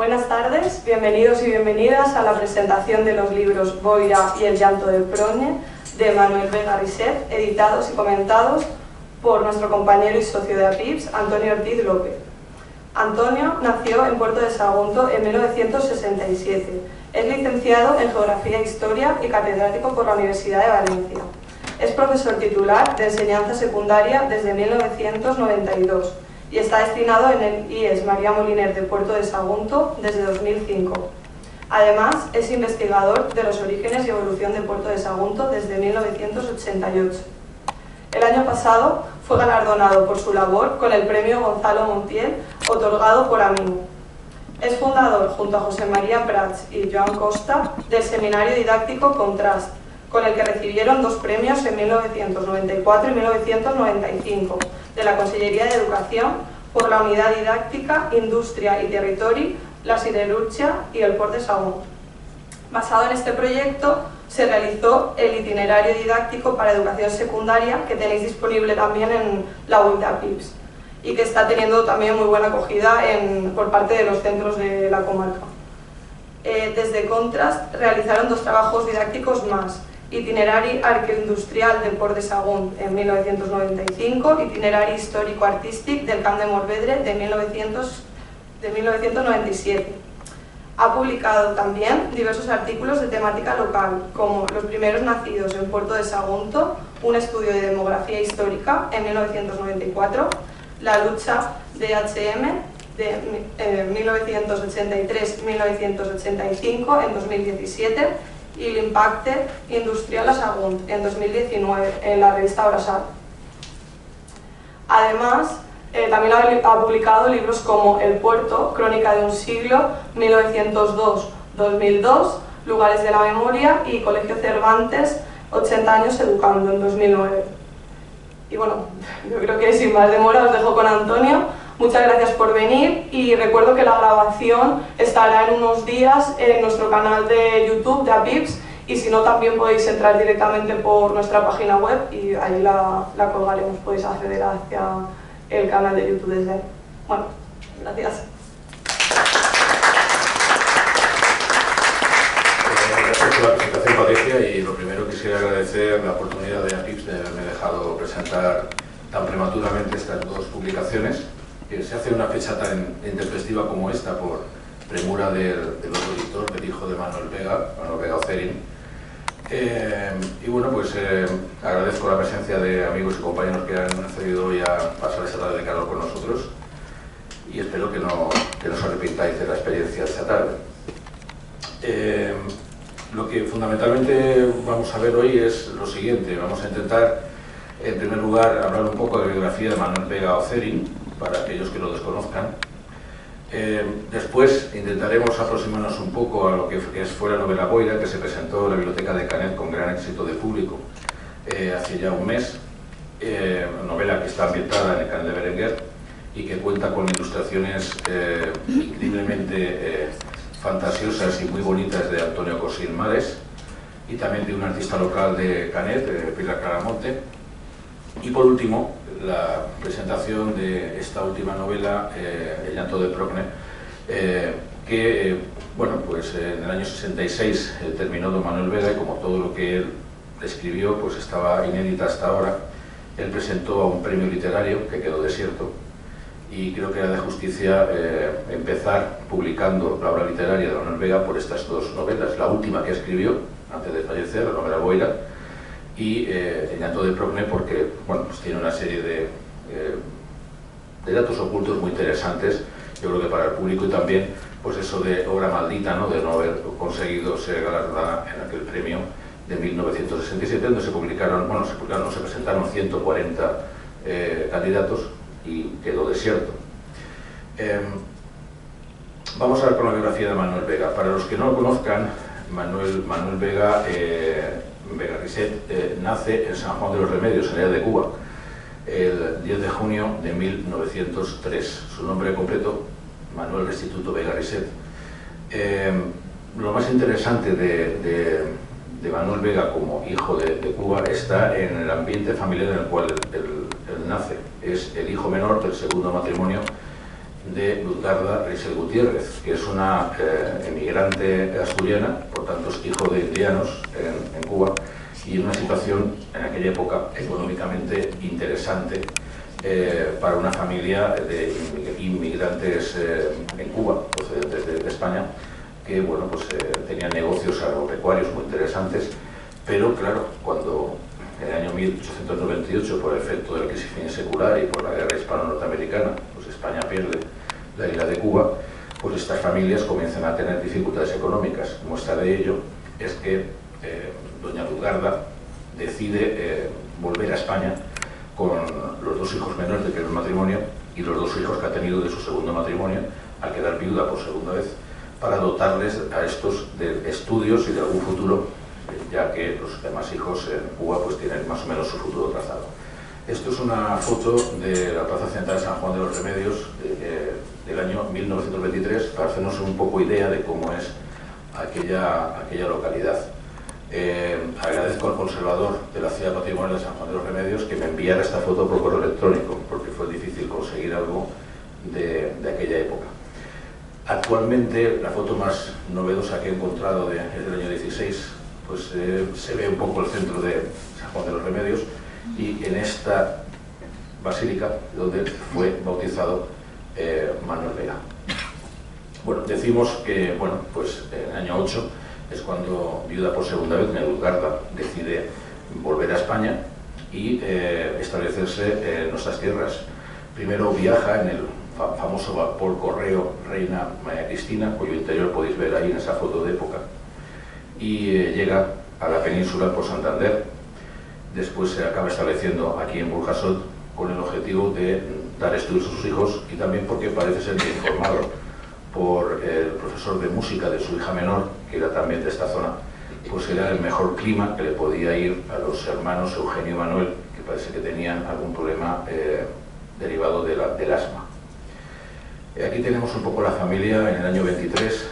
Buenas tardes, bienvenidos y bienvenidas a la presentación de los libros Boira y el llanto del Progne de Manuel Vega Risset, editados y comentados por nuestro compañero y socio de APIPS, Antonio Ortiz López. Antonio nació en Puerto de Sagunto en 1967. Es licenciado en Geografía e Historia y catedrático por la Universidad de Valencia. Es profesor titular de enseñanza secundaria desde 1992 y está destinado en el IES María Moliner de Puerto de Sagunto desde 2005. Además, es investigador de los orígenes y evolución de Puerto de Sagunto desde 1988. El año pasado fue galardonado por su labor con el premio Gonzalo Montiel, otorgado por AMIN. Es fundador, junto a José María Prats y Joan Costa, del seminario didáctico Contrast, con el que recibieron 2 premios en 1994 y 1995 de la Consellería de Educación por la unidad didáctica Indústria y Territori, la Siderurgia y el Port de Sagunto. Basado en este proyecto se realizó el itinerario didáctico para educación secundaria que tenéis disponible también en la web de APIPS y que está teniendo también muy buena acogida por parte de los centros de la comarca. Desde Contrast realizaron 2 trabajos didácticos más: Itinerari arqueoindustrial del Port de Sagunt en 1995, Itinerari histórico-artístic del Camp de Morvedre de 1997. Ha publicado también diversos artículos de temática local, como Los primeros nacidos en Puerto de Sagunto, un estudio de demografía histórica en 1994, La lucha de H&M de 1983-1985 en 2017 y L'impacte industrial a Sagunt en 2019 en la revista Brasal. Además, también ha publicado libros como El puerto, crónica de un siglo, 1902-2002, Lugares de la memoria y Colegio Cervantes, 80 años educando, en 2009. Y bueno, yo creo que sin más demora os dejo con Antonio. Muchas gracias por venir y recuerdo que la grabación estará en unos días en nuestro canal de YouTube de APIPS y si no también podéis entrar directamente por nuestra página web y ahí la colgaremos, podéis acceder hacia el canal de YouTube desde ahí. Bueno, gracias. Gracias por la presentación, Patricia, y lo primero quisiera agradecer la oportunidad de APIPS de haberme dejado presentar tan prematuramente estas 2 publicaciones, que se hace una fecha tan intempestiva como esta por premura del otro editor, del hijo de Manuel Vega Ocerin. Y bueno, pues agradezco la presencia de amigos y compañeros que han accedido hoy a pasar esta tarde de calor con nosotros y espero que no os arrepintáis de la experiencia de esta tarde. Lo que fundamentalmente vamos a ver hoy es lo siguiente. Vamos a intentar, en primer lugar, hablar un poco de la biografía de Manuel Vega Ocerin, para aquellos que lo desconozcan. Después intentaremos aproximarnos un poco a lo que fue la novela Boira, que se presentó en la Biblioteca de Canet con gran éxito de público hace ya un mes. Novela que está ambientada en el Canet de Berenguer y que cuenta con ilustraciones increíblemente fantasiosas y muy bonitas de Antonio Cosín Mares y también de un artista local de Canet, Pilar Claramonte. Y por último, la presentación de esta última novela, El llanto del Progne, que bueno, pues en el año 66 terminó don Manuel Vega y como todo lo que él escribió pues estaba inédita hasta ahora, él presentó a un premio literario que quedó desierto y creo que era de justicia empezar publicando la obra literaria de Manuel Vega por estas 2 novelas, la última que escribió antes de fallecer, la novela Boira, y El llanto del Progne, porque bueno, pues tiene una serie de datos ocultos muy interesantes, yo creo que para el público, y también pues eso de obra maldita, ¿no?, de no haber conseguido ser galardonada en aquel premio de 1967, donde se presentaron 140 candidatos y quedó desierto. Vamos a ver con la biografía de Manuel Vega. Para los que no lo conozcan, Manuel Vega Risset nace en San Juan de los Remedios, en la isla de Cuba, el 10 de junio de 1903. Su nombre completo, Manuel Restituto Vega Risset. Lo más interesante de Manuel Vega como hijo de Cuba está en el ambiente familiar en el cual él nace. Es el hijo menor del segundo matrimonio de Luzgarda Risel Gutiérrez, que es una emigrante asturiana, por tanto es hijo de indianos en Cuba, y en una situación en aquella época económicamente interesante para una familia de inmigrantes en Cuba, procedentes de España, que bueno, pues, tenían negocios agropecuarios muy interesantes, pero claro, cuando en el año 1898, por efecto de la crisis secular y por la guerra hispano-norteamericana, pues España pierde la isla de Cuba, pues estas familias comienzan a tener dificultades económicas. Muestra de ello es que doña Luzgarda decide volver a España con los dos hijos menores del primer matrimonio y los dos hijos que ha tenido de su segundo matrimonio, al quedar viuda por segunda vez, para dotarles a estos de estudios y de algún futuro, ya que los demás hijos en Cuba pues tienen más o menos su futuro trazado. Esto es una foto de la Plaza Central de San Juan de los Remedios del año 1923, para hacernos un poco idea de cómo es aquella localidad. Agradezco al conservador de la ciudad patrimonial de San Juan de los Remedios que me enviara esta foto por correo electrónico, porque fue difícil conseguir algo de aquella época. Actualmente, la foto más novedosa que he encontrado es del año 16, pues se ve un poco el centro de San Juan de los Remedios, y en esta basílica donde fue bautizado Manuel Vega. Bueno, decimos que bueno, pues en el año 8 es cuando, viuda por segunda vez, doña Luzgarda decide volver a España y establecerse en nuestras tierras. Primero viaja en el famoso vapor correo Reina María Cristina, cuyo interior podéis ver ahí en esa foto de época, y llega a la península por Santander. Después se acaba estableciendo aquí en Burjasot con el objetivo de dar estudios a sus hijos, y también porque parece ser informado por el profesor de música de su hija menor, que era también de esta zona, pues era el mejor clima que le podía ir a los hermanos Eugenio y Manuel, que parece que tenían algún problema derivado del asma. Aquí tenemos un poco la familia. En el año 23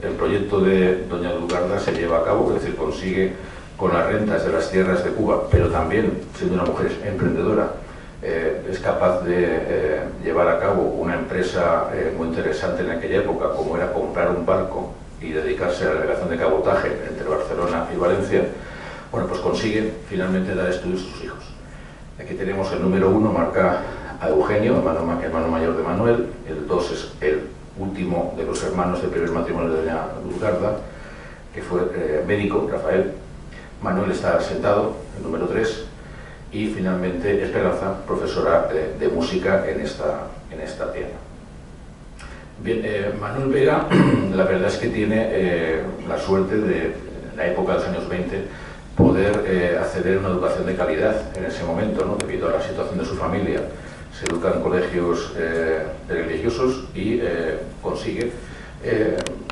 el proyecto de doña Luzgarda se lleva a cabo, es decir, consigue con las rentas de las tierras de Cuba, pero también siendo una mujer emprendedora, es capaz de llevar a cabo una empresa muy interesante en aquella época, como era comprar un barco y dedicarse a la navegación de cabotaje entre Barcelona y Valencia. Bueno, pues consigue finalmente dar estudios a sus hijos. Aquí tenemos el número 1, marca a Eugenio, hermano mayor de Manuel. El 2 es el último de los hermanos del primer matrimonio de doña Luzgarda, que fue médico, Rafael. Manuel está sentado, el número 3, y finalmente Esperanza, profesora de música en esta tienda. Bien, Manuel Vega, la verdad es que tiene la suerte de, en la época de los años 20, poder acceder a una educación de calidad en ese momento, ¿no? Debido a la situación de su familia. Se educa en colegios religiosos y consigue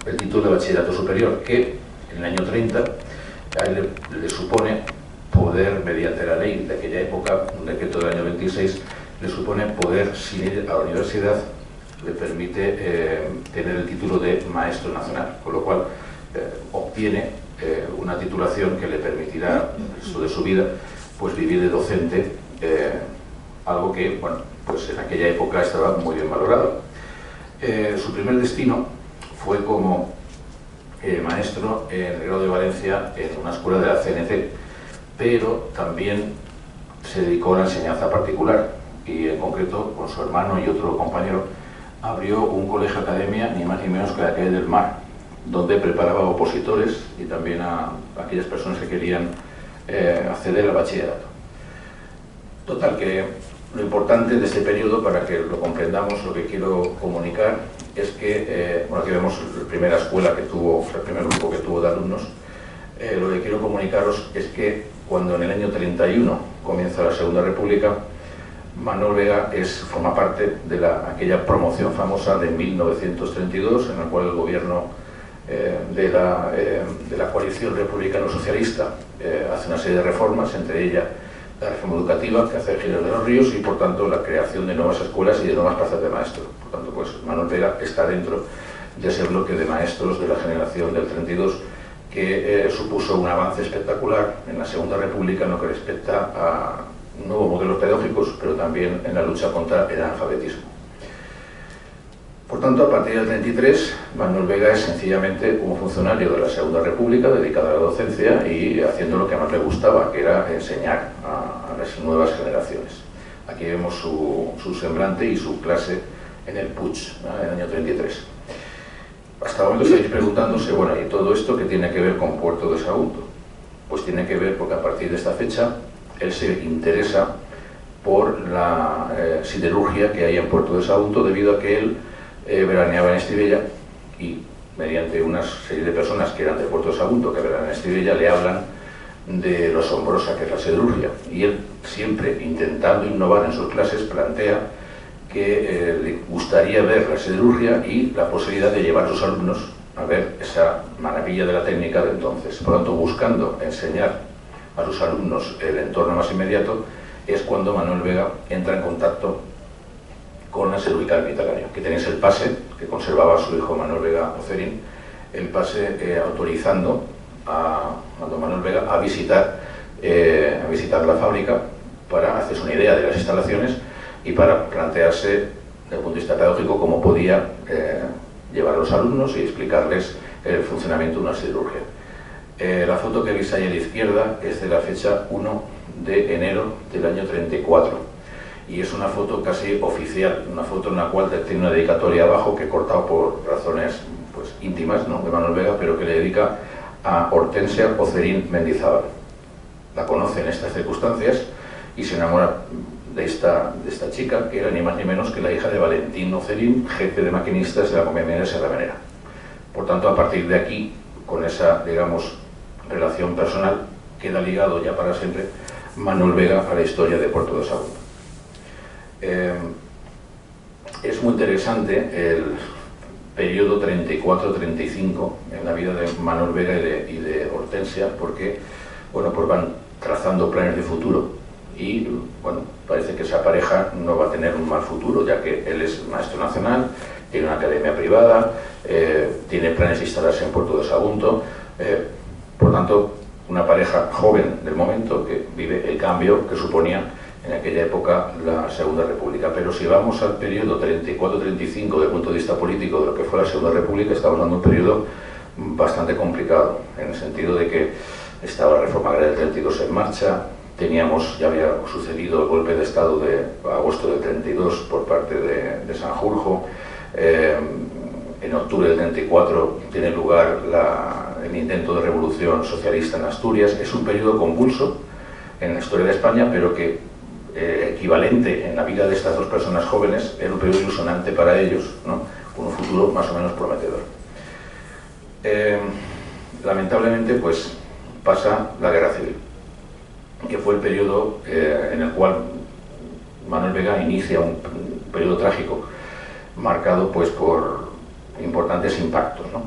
el título de bachillerato superior, que en el año 30 a él le supone poder, mediante la ley de aquella época, un decreto del año 26, le supone poder, sin ir a la universidad, le permite tener el título de maestro nacional, con lo cual obtiene una titulación que le permitirá el resto de su vida pues vivir de docente, algo que bueno, pues en aquella época estaba muy bien valorado. Su primer destino fue como maestro en el grado de Valencia en una escuela de la CNC, pero también se dedicó a la enseñanza particular y en concreto con su hermano y otro compañero abrió un colegio academia ni más ni menos que la calle del Mar, donde preparaba opositores y también a aquellas personas que querían acceder al bachillerato. Total, que lo importante de este periodo, para que lo comprendamos, lo que quiero comunicar es que, bueno, aquí vemos la primera escuela que tuvo, el primer grupo que tuvo de alumnos. Lo que quiero comunicaros es que cuando en el año 31 comienza la Segunda República, Manuel Vega forma parte de aquella promoción famosa de 1932, en la cual el gobierno de la coalición republicano-socialista hace una serie de reformas, entre ellas la reforma educativa que hace Gil de los Ríos y por tanto la creación de nuevas escuelas y de nuevas plazas de maestro. Por tanto, pues Manuel Vega está dentro de ese bloque de maestros de la generación del 32 que supuso un avance espectacular en la Segunda República en lo que respecta a nuevos modelos pedagógicos, pero también en la lucha contra el analfabetismo. Por tanto, a partir del 33, Manuel Vega es sencillamente un funcionario de la Segunda República dedicado a la docencia y haciendo lo que más le gustaba, que era enseñar a las nuevas generaciones. Aquí vemos su semblante y su clase en el Puig, en el año 33. Hasta el momento estáis preguntándose, bueno, ¿y todo esto qué tiene que ver con Puerto de Sagunto? Pues tiene que ver porque a partir de esta fecha él se interesa por la siderurgia que hay en Puerto de Sagunto, debido a que él veraneaba en Estivella y mediante una serie de personas que eran de Puerto de Sagunto, que veraneaban en Estivella, le hablan de lo asombrosa que es la siderurgia. Y él, siempre intentando innovar en sus clases, plantea que le gustaría ver la siderurgia y la posibilidad de llevar a sus alumnos a ver esa maravilla de la técnica de entonces. Por lo tanto, buscando enseñar a sus alumnos el entorno más inmediato, es cuando Manuel Vega entra en contacto con la siderúrgica del Mediterráneo. Aquí tenéis el pase que conservaba su hijo Manuel Vega Ocerín, el pase autorizando a don Manuel Vega a visitar la fábrica para hacerse una idea de las instalaciones y para plantearse desde el punto de vista pedagógico cómo podía llevar a los alumnos y explicarles el funcionamiento de una siderurgia. La foto que veis ahí a la izquierda es de la fecha 1 de enero del año 34 y es una foto casi oficial, una foto en la cual tiene una dedicatoria abajo que he cortado por razones pues, íntimas, ¿no?, de Manuel Vega, pero que le dedica a Hortensia Ocerín Mendizábal. La conoce en estas circunstancias y se enamora de esta chica, que era ni más ni menos que la hija de Valentín Ocerín, jefe de maquinistas de la compañía de Serravenera. Por tanto, a partir de aquí, con esa, digamos, relación personal, queda ligado ya para siempre Manuel Vega a la historia de Puerto de Sagunto. Es muy interesante el periodo 34-35 en la vida de Manuel Vega y de Hortensia, porque bueno, pues van trazando planes de futuro y bueno, parece que esa pareja no va a tener un mal futuro, ya que él es maestro nacional, tiene una academia privada, tiene planes de instalarse en Puerto de Sagunto, por tanto, una pareja joven del momento que vive el cambio que suponía en aquella época la Segunda República. Pero si vamos al periodo 34-35 desde el punto de vista político de lo que fue la Segunda República, estamos dando un periodo bastante complicado, en el sentido de que estaba la reforma agraria del 32 en marcha, ya había sucedido el golpe de Estado de agosto del 32 por parte de Sanjurjo, en octubre del 34 tiene lugar el intento de revolución socialista en Asturias. Es un periodo convulso en la historia de España, pero que equivalente en la vida de estas dos personas jóvenes, era un periodo ilusionante para ellos, ¿no?, con un futuro más o menos prometedor. Lamentablemente, pues pasa la Guerra Civil, que fue el periodo en el cual Manuel Vega inicia un periodo trágico, marcado pues por importantes impactos, ¿no?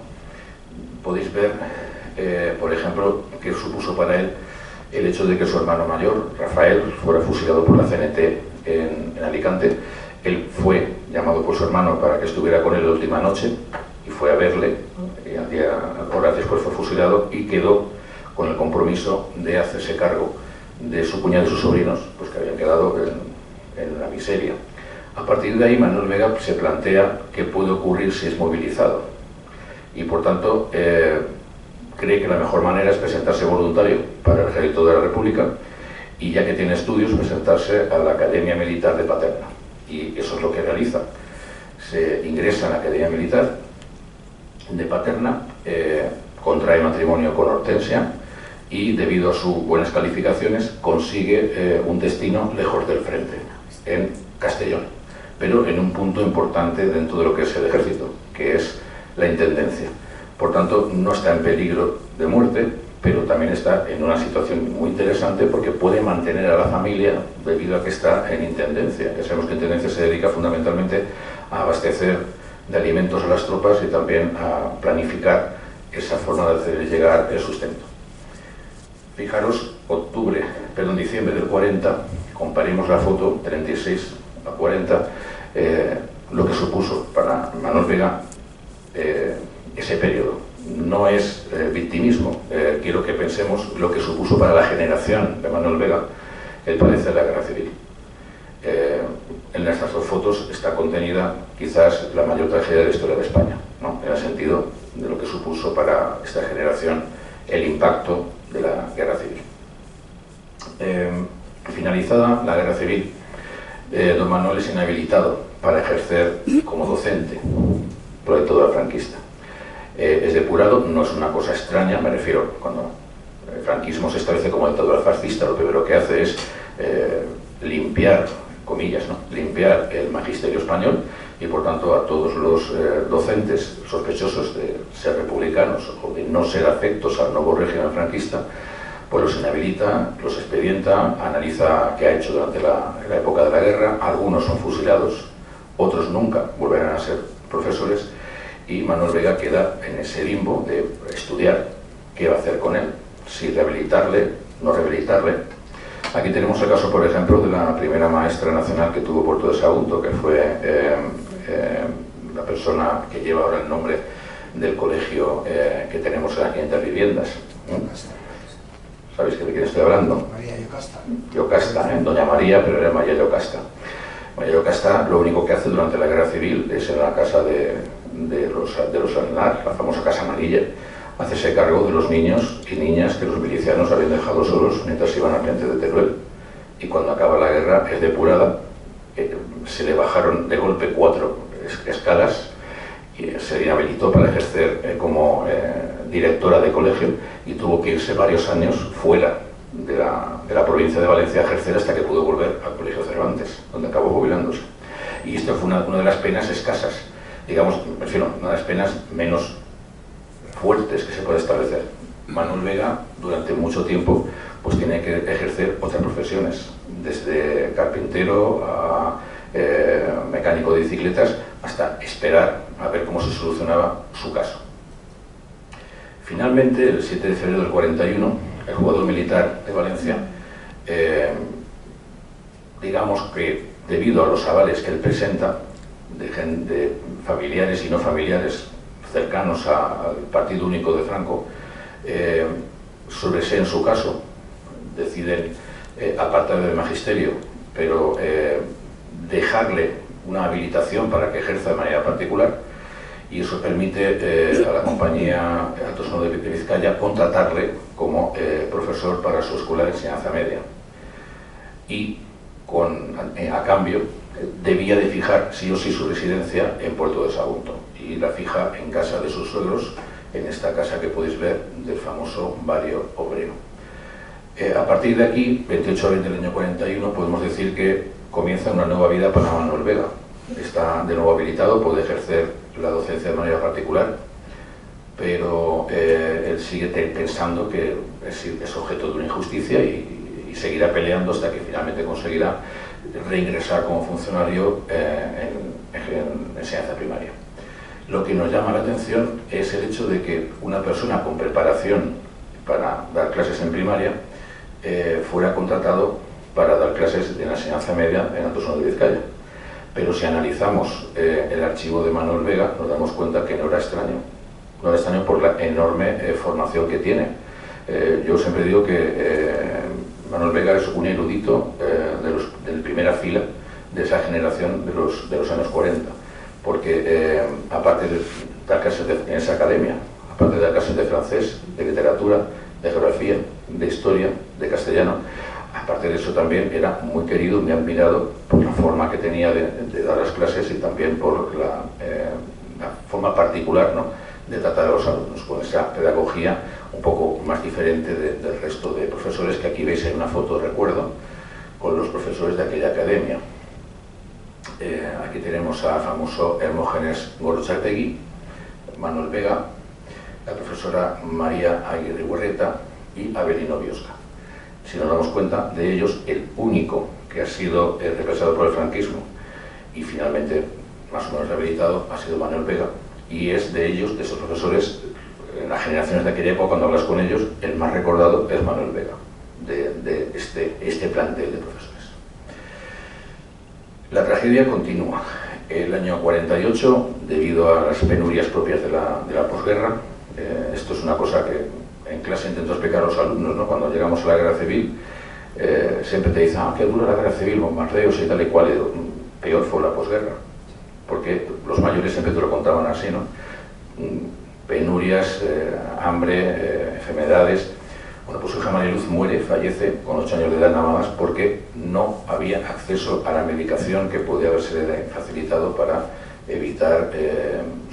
Podéis ver, por ejemplo, qué supuso para él el hecho de que su hermano mayor, Rafael, fuera fusilado por la CNT en Alicante. Él fue llamado por su hermano para que estuviera con él la última noche y fue a verle, y horas después fue fusilado y quedó con el compromiso de hacerse cargo de su cuñado y sus sobrinos, pues que habían quedado en la miseria. A partir de ahí, Manuel Vega se plantea qué puede ocurrir si es movilizado y, por tanto, cree que la mejor manera es presentarse voluntario para el Ejército de la República y, ya que tiene estudios, presentarse a la Academia Militar de Paterna. Y eso es lo que realiza. Se ingresa en la Academia Militar de Paterna, contrae matrimonio con Hortensia y, debido a sus buenas calificaciones, consigue un destino lejos del frente, en Castellón, pero en un punto importante dentro de lo que es el ejército, que es la intendencia. Por tanto, no está en peligro de muerte, pero también está en una situación muy interesante porque puede mantener a la familia debido a que está en intendencia. Ya sabemos que intendencia se dedica fundamentalmente a abastecer de alimentos a las tropas y también a planificar esa forma de hacer llegar el sustento. Fijaros, diciembre del 40, comparemos la foto 36 a 40, lo que supuso para Manuel Vega ese periodo. No es victimismo, quiero que pensemos lo que supuso para la generación de Manuel Vega el padecer la Guerra Civil. en estas dos fotos está contenida quizás la mayor tragedia de la historia de España, ¿no? En el sentido de lo que supuso para esta generación el impacto de la guerra civil. Finalizada la guerra civil, don Manuel es inhabilitado para ejercer como docente por el todo franquista. Es depurado, no es una cosa extraña, me refiero, cuando el franquismo se establece como dictadura fascista, lo primero que hace es limpiar, comillas, ¿no?, limpiar el magisterio español y por tanto a todos los docentes sospechosos de ser republicanos o de no ser afectos al nuevo régimen franquista, pues los inhabilita, los expedienta, analiza qué ha hecho durante la época de la guerra. Algunos son fusilados, otros nunca volverán a ser profesores, y Manuel Vega queda en ese limbo de estudiar qué va a hacer con él, si rehabilitarle, no rehabilitarle. Aquí tenemos el caso, por ejemplo, de la primera maestra nacional que tuvo Puerto de Sagunto, que fue la persona que lleva ahora el nombre del colegio que tenemos aquí en Viviendas. ¿Sabéis de quién estoy hablando? María Yocasta. Yocasta, Doña María, pero era María Yocasta. María Yocasta lo único que hace durante la guerra civil es en la casa de los Aznar, la famosa Casa Amarilla, hacerse cargo de los niños y niñas que los milicianos habían dejado solos mientras iban al frente de Teruel. Y cuando acaba la guerra es depurada, se le bajaron de golpe 4 escalas y se le inhabilitó para ejercer como directora de colegio y tuvo que irse varios años fuera de la provincia de Valencia a ejercer hasta que pudo volver al Colegio Cervantes, donde acabó jubilándose. Y esto fue una de las penas escasas, digamos, me refiero, una de las penas menos fuertes que se puede establecer. Manuel Vega, durante mucho tiempo, pues tiene que ejercer otras profesiones, desde carpintero a mecánico de bicicletas, hasta esperar a ver cómo se solucionaba su caso. Finalmente, el 7 de febrero del 41, el jugador militar de Valencia, digamos que debido a los avales que él presenta de familiares y no familiares cercanos al Partido Único de Franco, sobre en su caso, deciden apartarle del magisterio, pero dejarle una habilitación para que ejerza de manera particular, y eso permite a la compañía Altos Hornos de Vizcaya contratarle como profesor para su escuela de enseñanza media. Y a cambio debía de fijar sí o sí su residencia en Puerto de Sagunto, y la fija en casa de sus suegros, en esta casa que podéis ver del famoso barrio obrero. A partir de aquí, 28 de abril del año 41, podemos decir que comienza una nueva vida para Manuel Vega. Está de nuevo habilitado, puede ejercer la docencia de manera particular, pero él sigue pensando que es objeto de una injusticia y seguirá peleando hasta que finalmente conseguirá reingresar como funcionario en enseñanza primaria. Lo que nos llama la atención es el hecho de que una persona con preparación para dar clases en primaria fuera contratado para dar clases de la enseñanza media en Altos Hornos de Vizcaya. Pero si analizamos el archivo de Manuel Vega, nos damos cuenta que no era extraño. No era extraño por la enorme formación que tiene. Yo siempre digo que Manuel Vega es un erudito de primera fila de esa generación de los años 40, porque aparte de dar clases en esa academia, aparte de dar clases de francés, de literatura, de geografía, de historia, de castellano, aparte de eso también era muy querido, muy admirado por la forma que tenía de dar las clases y también por la forma particular, ¿no?, de tratar a los alumnos, con esa pedagogía un poco más diferente del resto de profesores que aquí veis en una foto de recuerdo con los profesores de aquella academia. Aquí tenemos al famoso Hermógenes Gorrotxategi, Manuel Vega, la profesora María Aguirre Huerreta y Avelino Biosca. Si nos damos cuenta, de ellos el único que ha sido represado por el franquismo y finalmente más o menos rehabilitado ha sido Manuel Vega, y es de ellos, de esos profesores, en las generaciones de aquella época, cuando hablas con ellos, el más recordado es Manuel Vega, de este plantel de profesores. La tragedia continúa. El año 48, debido a las penurias propias de la posguerra, esto es una cosa que en clase intento explicar a los alumnos, ¿no? Cuando llegamos a la guerra civil, siempre te dicen, qué dura la guerra civil, bombardeos y tal y cual. peor fue la posguerra, porque los mayores siempre te lo contaban así, ¿no? Penurias, hambre, enfermedades. Bueno, pues su hija María Luz muere, fallece con 8 años de edad nada más, porque no había acceso a la medicación que podía haberse facilitado para evitar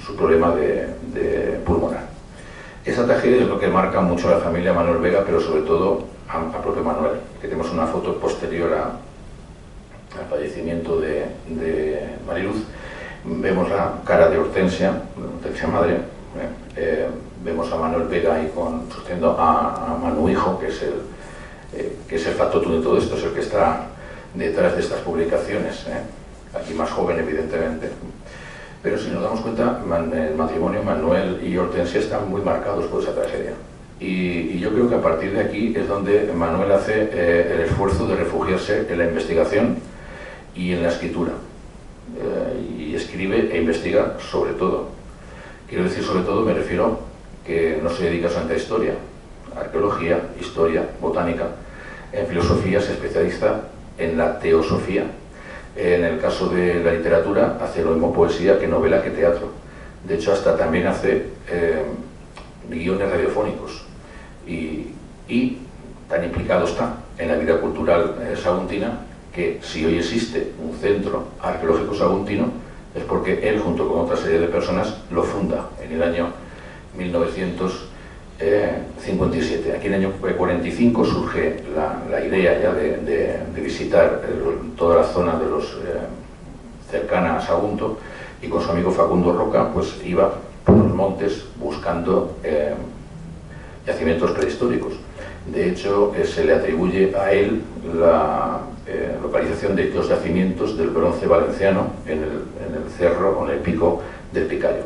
su problema de pulmonar. Esa tragedia es lo que marca mucho a la familia Manuel Vega, pero sobre todo a propio Manuel, que tenemos una foto posterior al fallecimiento de María Luz. Vemos la cara de Hortensia madre, vemos a Manuel Vega ahí sosteniendo a Manu hijo, que es el factotum de todo esto, es el que está detrás de estas publicaciones, aquí más joven evidentemente. Pero si nos damos cuenta, el matrimonio Manuel y Hortensia están muy marcados por esa tragedia. Y yo creo que a partir de aquí es donde Manuel hace el esfuerzo de refugiarse en la investigación y en la escritura. Y escribe e investiga sobre todo. Quiero decir sobre todo, me refiero que no se dedica solamente a historia, arqueología, historia, botánica. En filosofía se especializa en la teosofía. En el caso de la literatura hace lo mismo poesía que novela que teatro. De hecho, hasta también hace guiones radiofónicos. Y tan implicado está en la vida cultural saguntina que si hoy existe un centro arqueológico saguntino es porque él, junto con otra serie de personas, lo funda en el año 1957. Aquí en el año 45 surge la idea ya de visitar toda la zona de los cercana a Sagunto, y con su amigo Facundo Roca pues iba por los montes buscando yacimientos prehistóricos. De hecho, se le atribuye a él la localización de dos yacimientos del bronce valenciano en el cerro o en el pico del Picayo.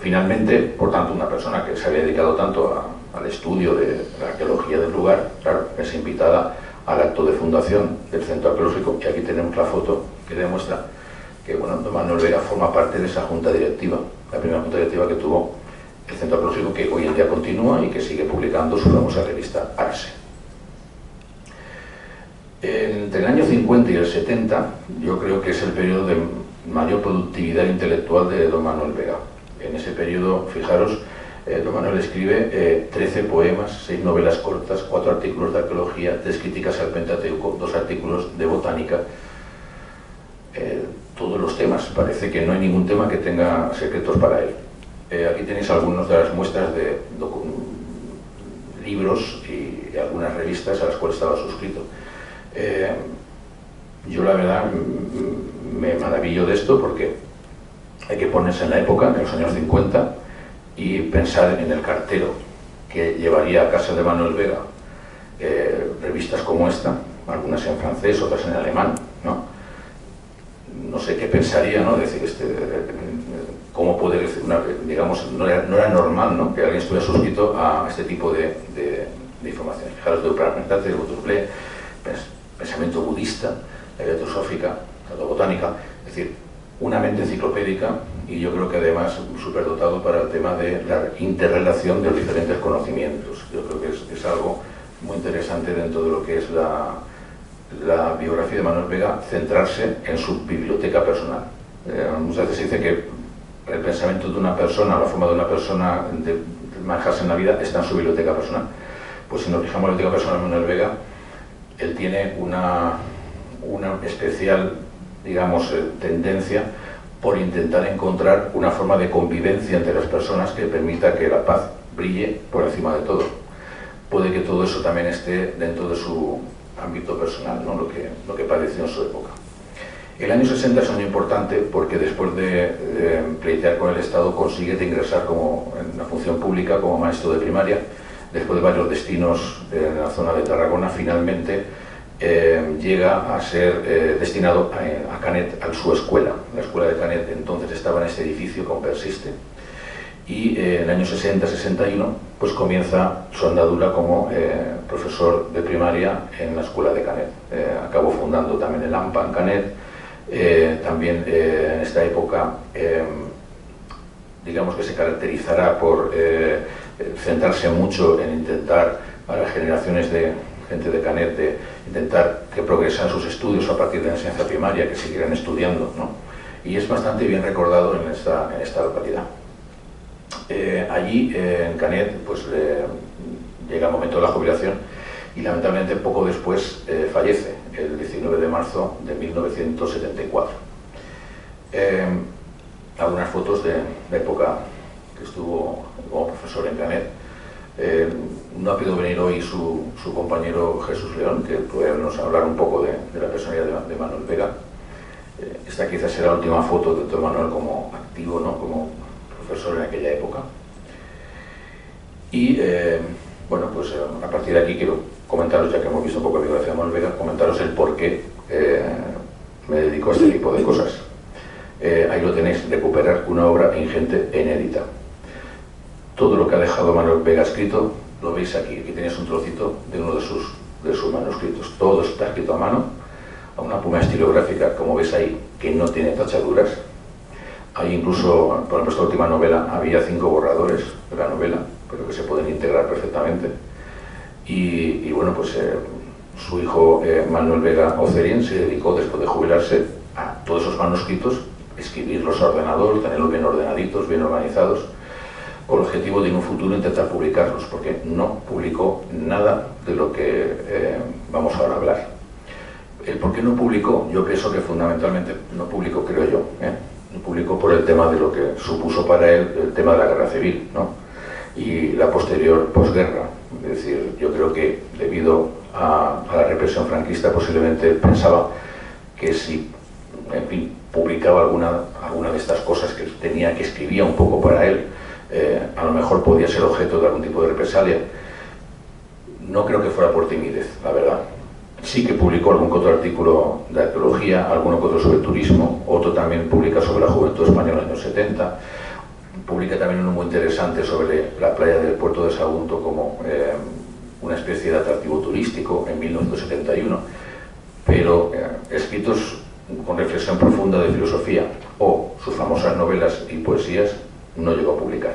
Finalmente, por tanto, una persona que se había dedicado tanto al estudio de la arqueología del lugar, claro, es invitada al acto de fundación del centro arqueológico, y aquí tenemos la foto que demuestra que don Manuel Vega forma parte de esa junta directiva, la primera junta directiva que tuvo el centro arqueológico, que hoy en día continúa y que sigue publicando su famosa revista Arse. Entre el año 50 y el 70, yo creo que es el periodo de mayor productividad intelectual de don Manuel Vega. En ese periodo, fijaros, don Manuel escribe 13 poemas, 6 novelas cortas, 4 artículos de arqueología, 3 críticas al Pentateuco, 2 artículos de botánica. Todos los temas, parece que no hay ningún tema que tenga secretos para él. Aquí tenéis algunas de las muestras de libros y algunas revistas a las cuales estaba suscrito. Yo la verdad me maravillo de esto, porque hay que ponerse en la época, en los años 50, y pensar en el cartero que llevaría a casa de Manuel Vega revistas como esta, algunas en francés, otras en alemán, ¿no? No sé qué pensaría, ¿no? Decir, ¿cómo puede decir digamos, no era normal, ¿no?, que alguien estuviera suscrito a este tipo de información? Fijaros, de Upramentaste, de Boturblé, pensamiento budista, la vida teosófica, la botánica, es decir, una mente enciclopédica, y yo creo que además superdotado para el tema de la interrelación de los diferentes conocimientos. Yo creo que es algo muy interesante dentro de lo que es la biografía de Manuel Vega, centrarse en su biblioteca personal. Muchas veces se dice que el pensamiento de una persona, la forma de una persona de manejarse en la vida está en su biblioteca personal. Pues si nos fijamos en la biblioteca personal de Manuel Vega, él tiene una especial, digamos, tendencia por intentar encontrar una forma de convivencia entre las personas que permita que la paz brille por encima de todo. Puede que todo eso también esté dentro de su ámbito personal, ¿no?, lo que padeció en su época. El año 60 es un año importante porque después de pleitear con el Estado consigue ingresar en la función pública como maestro de primaria. Después de varios destinos en la zona de Tarragona, finalmente llega a ser destinado a Canet, a su escuela. La escuela de Canet entonces estaba en este edificio, como persiste, y en el año 60-61 pues comienza su andadura como profesor de primaria en la escuela de Canet. Acabó fundando también el AMPA en Canet. También en esta época digamos que se caracterizará por centrarse mucho en intentar a las generaciones de gente de Canet, de intentar que progresaran sus estudios a partir de la enseñanza primaria, que siguieran estudiando, ¿no? Y es bastante bien recordado en esta localidad. Allí, en Canet, pues llega el momento de la jubilación y lamentablemente poco después fallece, el 19 de marzo de 1974. Algunas fotos de la época que estuvo como profesor en Canet. No ha podido venir hoy su compañero Jesús León, que puede hablar un poco de la personalidad de Manuel Vega. Esta quizás será la última foto de don Manuel como activo, ¿no?, como profesor en aquella época. Y bueno, pues a partir de aquí quiero comentaros, ya que hemos visto un poco la biografía de Manuel Vega, comentaros el por qué me dedico a este tipo de cosas. Ahí lo tenéis, recuperar una obra ingente e inédita. Todo lo que ha dejado Manuel Vega escrito lo veis aquí. Aquí tenéis un trocito de uno de sus manuscritos. Todo está escrito a mano, a una pluma estilográfica, como veis ahí, que no tiene tachaduras. Hay incluso, por ejemplo, esta última novela, había 5 borradores de la novela, pero que se pueden integrar perfectamente. Y bueno, pues su hijo Manuel Vega Ocerín se dedicó, después de jubilarse, a todos esos manuscritos, escribirlos a ordenador, tenerlos bien ordenaditos, bien organizados, con el objetivo de en un futuro intentar publicarlos, porque no publicó nada de lo que vamos ahora a hablar. El por qué no publicó, yo pienso que fundamentalmente no publicó, creo yo, no publicó por el tema de lo que supuso para él el tema de la guerra civil, ¿no?, y la posterior posguerra. Es decir, yo creo que debido a la represión franquista posiblemente pensaba que si, en fin, publicaba alguna de estas cosas que tenía, que escribía un poco para él, a lo mejor podía ser objeto de algún tipo de represalia. No creo que fuera por timidez, la verdad. Sí que publicó algún que otro artículo de arqueología, alguno que otro sobre turismo, otro también publica sobre la juventud española en los años 70, publica también uno muy interesante sobre la playa del puerto de Sagunto como una especie de atractivo turístico en 1971, pero escritos con reflexión profunda de filosofía o sus famosas novelas y poesías no llegó a publicar.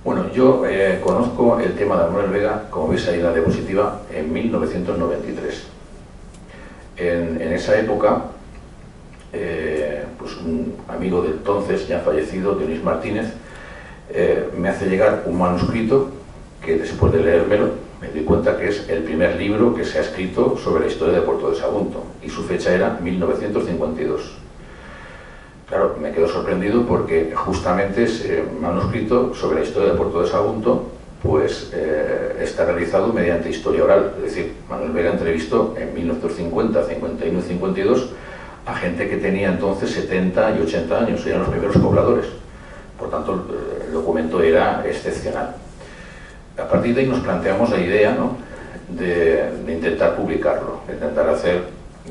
Bueno, yo conozco el tema de Manuel Vega, como veis ahí en la diapositiva, en 1993. En esa época, pues un amigo de entonces, ya fallecido, Dionís Martínez, me hace llegar un manuscrito que después de leérmelo me di cuenta que es el primer libro que se ha escrito sobre la historia de Puerto de Sagunto, y su fecha era 1952. Claro, me quedo sorprendido porque justamente ese manuscrito sobre la historia de Puerto de Sagunto pues está realizado mediante historia oral. Es decir, Manuel Vega entrevistó en 1950, 51 y 52 a gente que tenía entonces 70 y 80 años, eran los primeros pobladores. Por tanto, el documento era excepcional. A partir de ahí nos planteamos la idea, ¿no?, de intentar publicarlo, de intentar hacer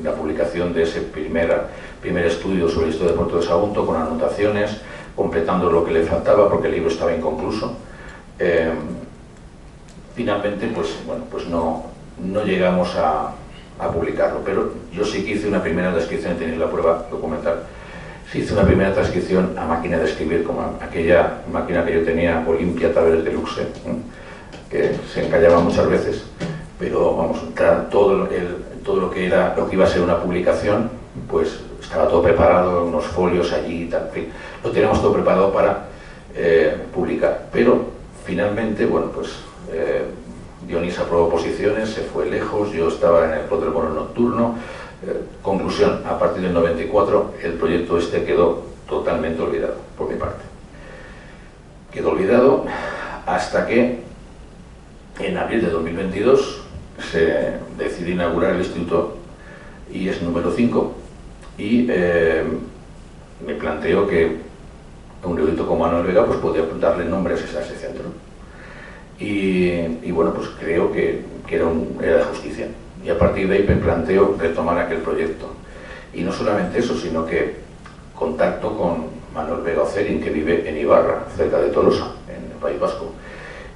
la publicación de ese primer estudio sobre la historia de Puerto de Sagunto, con anotaciones, completando lo que le faltaba porque el libro estaba inconcluso. Finalmente, pues, bueno, pues no llegamos a publicarlo, pero yo sí que hice una primera transcripción, tenéis la prueba documental. Sí hice una primera transcripción a máquina de escribir, como aquella máquina que yo tenía, Olympia Tablet Deluxe, que se encallaba muchas veces, pero vamos, todo lo que iba a ser una publicación, pues estaba todo preparado, unos folios allí y tal, en fin, lo teníamos todo preparado para publicar. Pero finalmente, bueno, pues Dionís aprobó posiciones, se fue lejos, yo estaba en el Club del Mono Nocturno. Conclusión, a partir del 94 el proyecto este quedó totalmente olvidado, por mi parte. Quedó olvidado hasta que en abril de 2022 se decidió inaugurar el Instituto IES número 5 y me planteo que un erudito como Manuel Vega pues podía darle nombre a ese centro. Y bueno, pues creo que era de justicia. Y a partir de ahí me planteo retomar aquel proyecto. Y no solamente eso, sino que contacto con Manuel Vega Ocerín, que vive en Ibarra, cerca de Tolosa, en el País Vasco.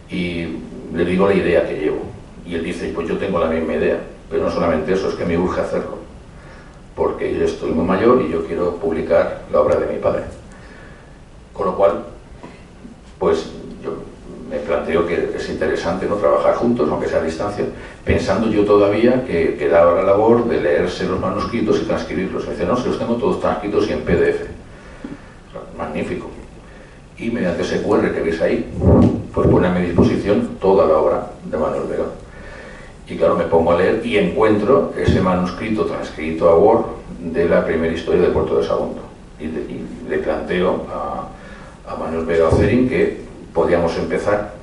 Y le digo la idea que llevo. Y él dice, pues yo tengo la misma idea. Pero no solamente eso, es que me urge hacerlo. Porque yo estoy muy mayor y yo quiero publicar la obra de mi padre. Con lo cual, pues yo me planteo que es interesante, ¿no?, trabajar juntos, aunque sea a distancia, pensando yo todavía que quedaba la labor de leerse los manuscritos y transcribirlos. Me dice, no, si los tengo todos transcritos y en PDF. Magnífico. Y mediante ese QR que veis ahí, pues pone a mi disposición toda la obra de Manuel Vega. Y claro, me pongo a leer y encuentro ese manuscrito transcrito a Word de la primera historia de Puerto de Sagunto. Y le planteo a Manuel Vega Ocerin que podemos empezar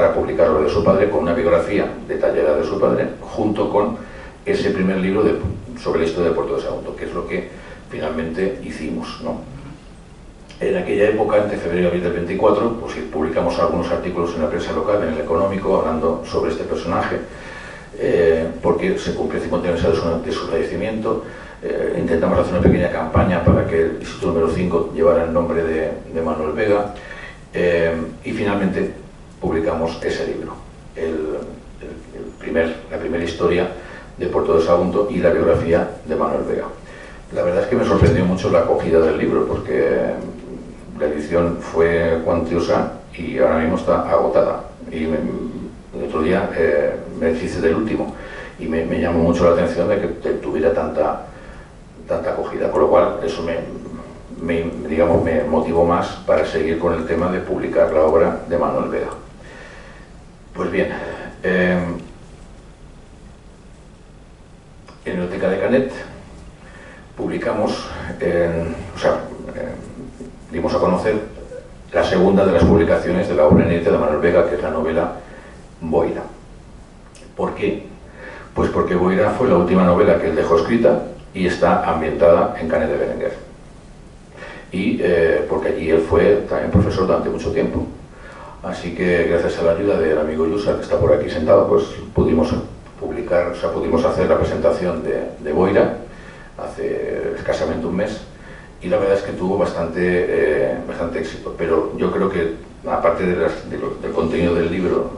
a publicar lo de su padre con una biografía detallada de su padre, junto con ese primer libro sobre la historia de Puerto de Sagunto, que es lo que finalmente hicimos, ¿no? En aquella época, entre febrero y abril del 24, pues publicamos algunos artículos en la prensa local, en El Económico, hablando sobre este personaje, porque se cumple 50 aniversario de su fallecimiento. Intentamos hacer una pequeña campaña para que el Instituto número 5 llevara el nombre de Manuel Vega, y finalmente publicamos ese libro, la primera historia de Puerto de Sagunto y la biografía de Manuel Vega. La verdad es que me sorprendió mucho la acogida del libro, porque la edición fue cuantiosa y ahora mismo está agotada. Y el otro día me deshice del último y me llamó mucho la atención de que tuviera tanta acogida, con lo cual eso me motivó más para seguir con el tema de publicar la obra de Manuel Vega. Pues bien, en la Biblioteca de Canet publicamos, dimos a conocer la segunda de las publicaciones de la obra inédita de Manuel Vega, que es la novela Boira. ¿Por qué? Pues porque Boira fue la última novela que él dejó escrita y está ambientada en Canet de Berenguer. Y porque allí él fue también profesor durante mucho tiempo. Así que gracias a la ayuda del amigo Yusa, que está por aquí sentado, pues pudimos publicar, pudimos hacer la presentación de Boira hace escasamente un mes, y la verdad es que tuvo bastante éxito. Pero yo creo que, aparte del contenido del libro,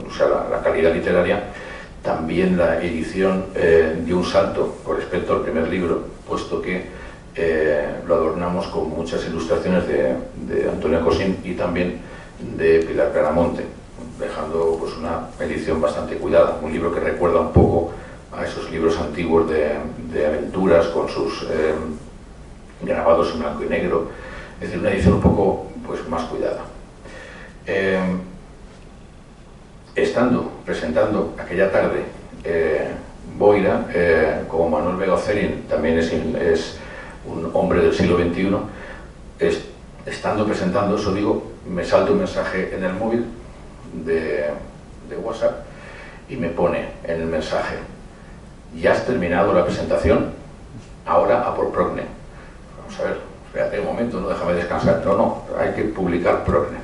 la calidad literaria, también la edición dio un salto con respecto al primer libro, puesto que lo adornamos con muchas ilustraciones de Antonio Cosín y también de Pilar Claramonte, dejando pues una edición bastante cuidada, un libro que recuerda un poco a esos libros antiguos de aventuras con sus grabados en blanco y negro, es decir, una edición un poco pues más cuidada. Presentando aquella tarde Boira, como Manuel Vega Ocerin también es un hombre del siglo XXI, estando presentando eso, me salta un mensaje en el móvil de WhatsApp y me pone en el mensaje: ¿ya has terminado la presentación? Ahora a por Progne. Vamos a ver, espérate un momento, no, déjame descansar. No, hay que publicar Progne.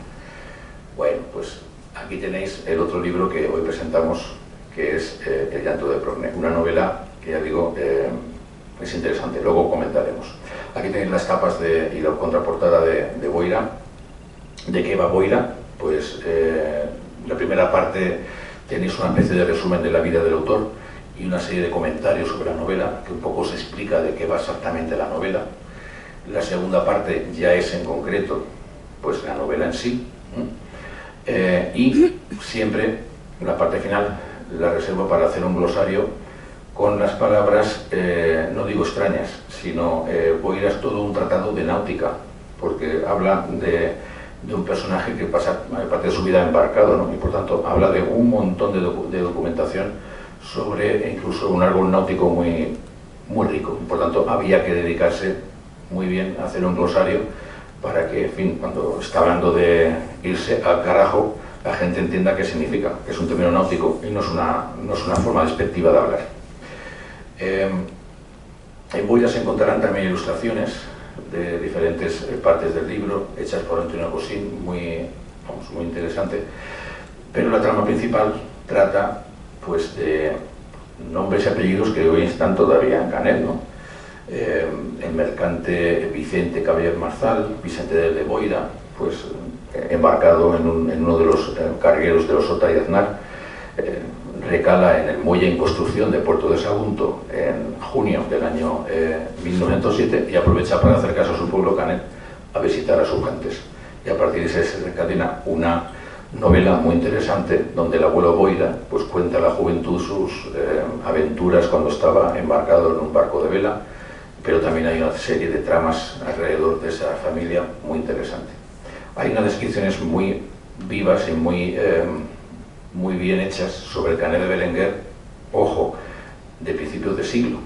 Bueno, pues aquí tenéis el otro libro que hoy presentamos, que es El llanto de Progne, una novela que ya digo es interesante, luego comentaremos. Aquí tenéis las tapas y la contraportada de Boira. ¿De qué va Boira? Pues la primera parte tenéis una especie de resumen de la vida del autor y una serie de comentarios sobre la novela, que un poco os explica de qué va exactamente la novela. La segunda parte ya es en concreto pues la novela en sí, y siempre la parte final la reservo para hacer un glosario con las palabras, no digo extrañas, sino Boira es todo un tratado de náutica, porque habla de un personaje que pasa parte de su vida embarcado, ¿no? Y por tanto habla de un montón de documentación sobre incluso un árbol náutico muy rico. Por tanto, había que dedicarse muy bien a hacer un glosario para que, en fin, cuando está hablando de irse al carajo, la gente entienda qué significa, que es un término náutico y no es una forma despectiva de hablar. En Boira se encontrarán también ilustraciones de diferentes partes del libro, hechas por Antonio Cosín, muy interesante, pero la trama principal trata pues de nombres y apellidos que hoy están todavía en Canet, ¿no? El mercante Vicente Caballero Marzal, Vicente de Boira, pues embarcado en uno de los cargueros de los Sota y Aznar, recala en el muelle en construcción de Puerto de Sagunto en junio del año 1907 y aprovecha para acercarse a su pueblo Canet a visitar a sus gentes. Y a partir de ahí se desencadena una novela muy interesante donde el abuelo Boira pues cuenta a la juventud sus aventuras cuando estaba embarcado en un barco de vela, pero también hay una serie de tramas alrededor de esa familia muy interesante. Hay unas descripciones muy vivas y muy bien hechas sobre Canet de Berenguer, ojo, de principios de siglo.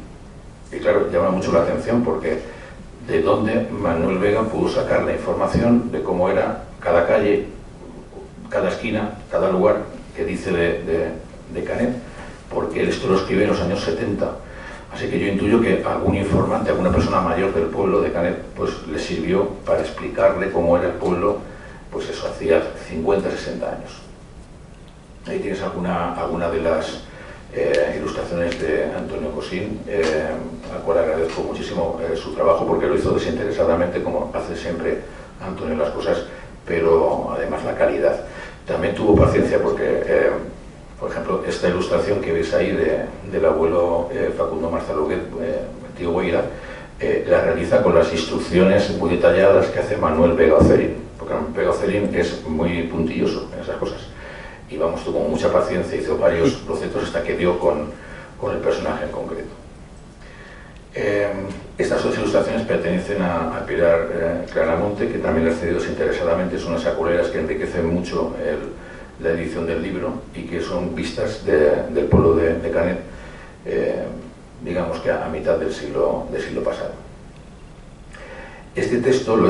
Y claro, llama mucho la atención porque de dónde Manuel Vega pudo sacar la información de cómo era cada calle, cada esquina, cada lugar que dice de Canet, porque él esto lo escribe en los años 70. Así que yo intuyo que algún informante, alguna persona mayor del pueblo de Canet, pues le sirvió para explicarle cómo era el pueblo, pues eso, hacía 50, 60 años. Ahí tienes alguna de las ilustraciones de Antonio Cosín, al cual agradezco muchísimo su trabajo, porque lo hizo desinteresadamente, como hace siempre Antonio las cosas, pero además la calidad. También tuvo paciencia porque, por ejemplo, esta ilustración que veis ahí del abuelo Facundo Marzaloguet, tío Boira, la realiza con las instrucciones muy detalladas que hace Manuel Vega Ocelín, porque Vega Ocelín es muy puntilloso en esas cosas. Y vamos, tuvo mucha paciencia, hizo varios bocetos hasta que dio con el personaje en concreto. Estas dos ilustraciones pertenecen a Pilar Claramonte, que también las cedió desinteresadamente. Son unas acuarelas que enriquecen mucho la edición del libro y que son vistas del pueblo de Canet, digamos que a mitad del siglo pasado. Este texto lo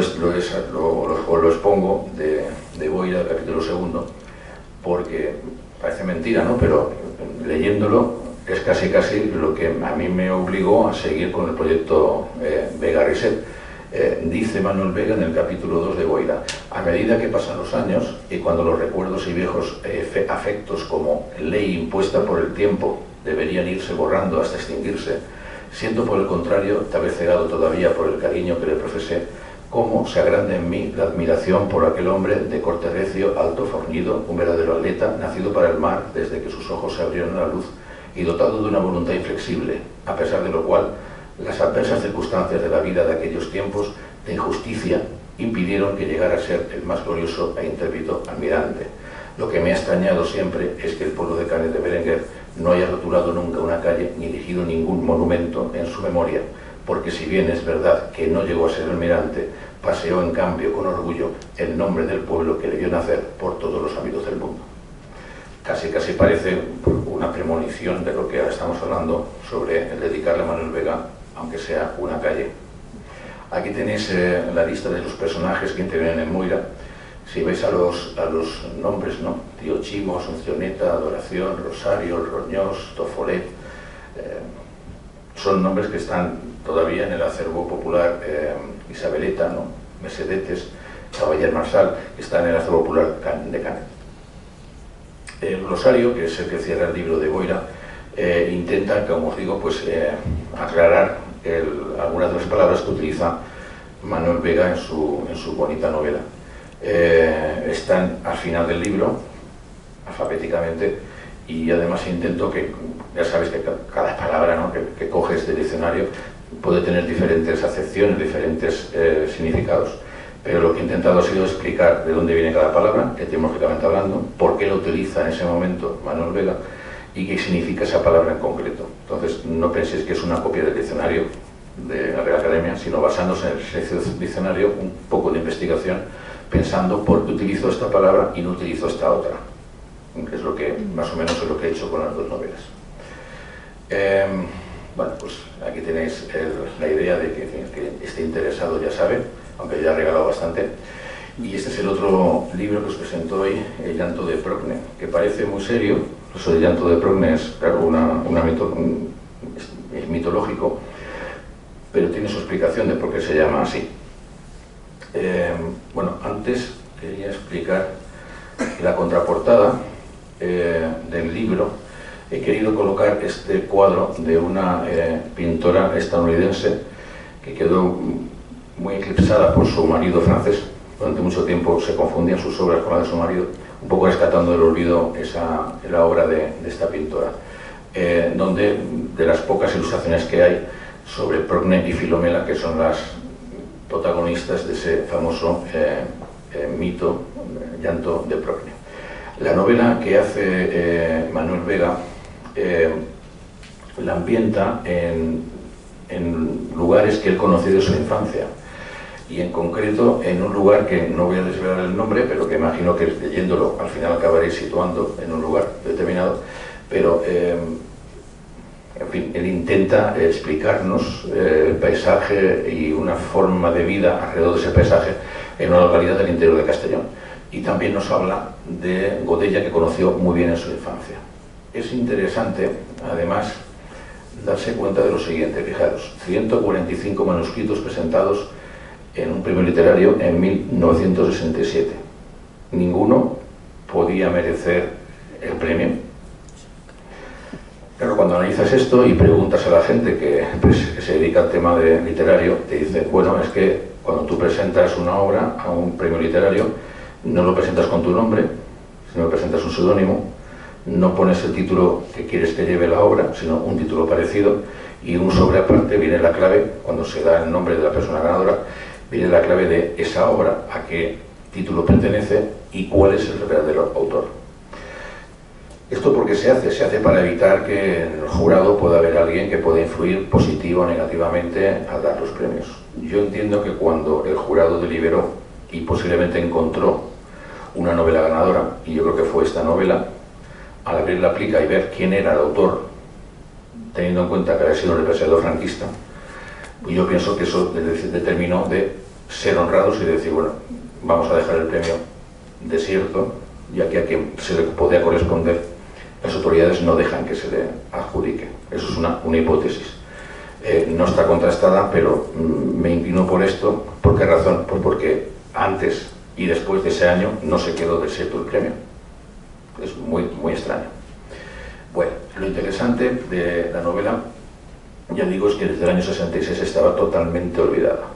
expongo de Boira, el capítulo 2, porque parece mentira, ¿no? Pero leyéndolo es casi lo que a mí me obligó a seguir con el proyecto Vega Risset. Dice Manuel Vega en el capítulo 2 de Boira: a medida que pasan los años y cuando los recuerdos y viejos afectos como ley impuesta por el tiempo deberían irse borrando hasta extinguirse, siento por el contrario, tal vez cegado todavía por el cariño que le profesé, cómo se agranda en mí la admiración por aquel hombre de corte recio, alto, fornido, un verdadero atleta, nacido para el mar desde que sus ojos se abrieron a la luz y dotado de una voluntad inflexible, a pesar de lo cual las adversas circunstancias de la vida de aquellos tiempos de injusticia impidieron que llegara a ser el más glorioso e intrépido almirante. Lo que me ha extrañado siempre es que el pueblo de Canet de Berenguer no haya rotulado nunca una calle ni erigido ningún monumento en su memoria, porque si bien es verdad que no llegó a ser almirante, paseó en cambio con orgullo el nombre del pueblo que le vio nacer por todos los ámbitos del mundo. Casi parece una premonición de lo que ahora estamos hablando sobre el dedicarle a Manuel Vega, aunque sea una calle. Aquí tenéis la lista de los personajes que intervienen en Moira. Si veis a los nombres, ¿no? Tío Chimo, Asuncioneta, Adoración, Rosario, Roñós, Tofolet, son nombres que están todavía en el acervo popular. Isabeleta, ¿no? Mercedetes, Caballero Marsal, que está en el acervo popular de Canet. El Rosario, que es el que cierra el libro de Boira, intenta, como os digo, pues aclarar algunas de las palabras que utiliza Manuel Vega en su bonita novela. Están al final del libro, alfabéticamente, y además intento que, ya sabéis que cada palabra, ¿no? que coges del diccionario puede tener diferentes acepciones, diferentes significados, pero lo que he intentado ha sido explicar de dónde viene cada palabra, etimológicamente hablando, por qué lo utiliza en ese momento Manuel Vega y qué significa esa palabra en concreto. Entonces, no penséis que es una copia del diccionario de la Real Academia, sino basándose en el diccionario, un poco de investigación, pensando por qué utilizo esta palabra y no utilizo esta otra, que es lo que más o menos es lo que he hecho con las dos novelas. Bueno, pues aquí tenéis la idea de que esté interesado ya sabe, aunque ya he regalado bastante. Y este es el otro libro que os presento hoy, El llanto de Procne, que parece muy serio. Eso de llanto de Procne es, claro, es mitológico, pero tiene su explicación de por qué se llama así. Bueno, antes quería explicar la contraportada del libro. He querido colocar este cuadro de una pintora estadounidense que quedó muy eclipsada por su marido francés. Durante mucho tiempo se confundían sus obras con las de su marido, un poco rescatando del olvido la obra de esta pintora, donde de las pocas ilustraciones que hay sobre Procne y Filomela, que son las protagonistas de ese famoso mito, Llanto de Procne. La novela que hace Manuel Vega la ambienta en lugares que él conoció de su infancia, y en concreto en un lugar que no voy a desvelar el nombre, pero que imagino que leyéndolo al final acabaréis situando en un lugar determinado, pero en fin, él intenta explicarnos el paisaje y una forma de vida alrededor de ese paisaje en una localidad del interior de Castellón, y también nos habla de Godella, que conoció muy bien en su infancia. Es interesante, además, darse cuenta de lo siguiente. Fijaros, 145 manuscritos presentados en un premio literario en 1967. Ninguno podía merecer el premio. Claro, cuando analizas esto y preguntas a la gente que se dedica al tema literario, te dicen, bueno, es que cuando tú presentas una obra a un premio literario, no lo presentas con tu nombre, sino que presentas un seudónimo, no pones el título que quieres que lleve la obra, sino un título parecido, y un sobre aparte viene la clave, cuando se da el nombre de la persona ganadora, viene la clave de esa obra, a qué título pertenece y cuál es el verdadero autor. ¿Esto por qué se hace? Se hace para evitar que en el jurado pueda haber alguien que pueda influir positivo o negativamente al dar los premios. Yo entiendo que cuando el jurado deliberó y posiblemente encontró una novela ganadora, y yo creo que fue esta novela, al abrir la plica y ver quién era el autor, teniendo en cuenta que había sido un representante franquista, yo pienso que eso determinó de ser honrados y de decir, bueno, vamos a dejar el premio desierto, ya que a quien se le podía corresponder, las autoridades no dejan que se le adjudique. Eso es una hipótesis. No está contrastada, pero me inclino por esto. ¿Por qué razón? Pues porque antes y después de ese año no se quedó desierto el premio. Es muy, muy extraño. Bueno, lo interesante de la novela, ya digo, es que desde el año 66 estaba totalmente olvidada.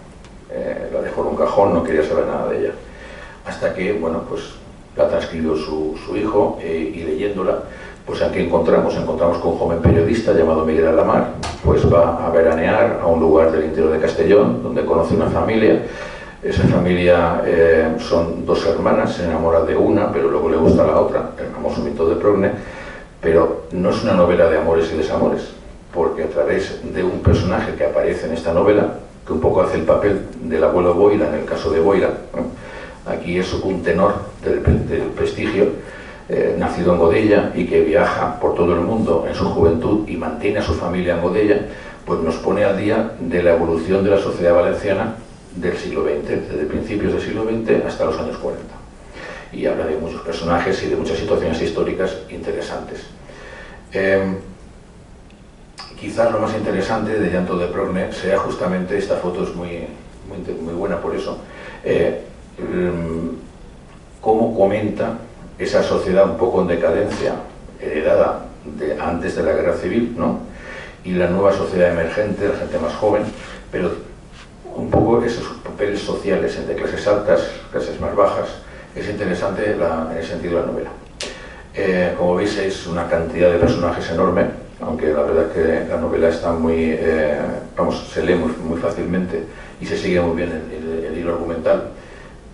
La dejó en un cajón, no quería saber nada de ella. Hasta que, bueno, pues la transcribió su hijo, y leyéndola, pues aquí encontramos con un joven periodista llamado Miguel Alamar, pues va a veranear a un lugar del interior de Castellón, donde conoce una familia. Esa familia son dos hermanas, se enamora de una, pero luego le gusta a la otra, el famoso mito de Progne, pero no es una novela de amores y desamores, porque a través de un personaje que aparece en esta novela, que un poco hace el papel del abuelo Boira, en el caso de Boira, aquí es un tenor del prestigio, nacido en Godella y que viaja por todo el mundo en su juventud y mantiene a su familia en Godella, pues nos pone al día de la evolución de la sociedad valenciana del siglo XX, desde principios del siglo XX hasta los años 40. Y habla de muchos personajes y de muchas situaciones históricas interesantes. Quizás lo más interesante de Llanto de Progne sea justamente esta foto, es muy buena por eso, cómo comenta esa sociedad un poco en decadencia, heredada antes de la guerra civil, ¿no? Y la nueva sociedad emergente, la gente más joven, pero un poco esos papeles sociales entre clases altas, clases más bajas. Es interesante en ese sentido la novela. Como veis, es una cantidad de personajes enorme, aunque la verdad que la novela está muy, se lee muy fácilmente y se sigue muy bien el hilo argumental.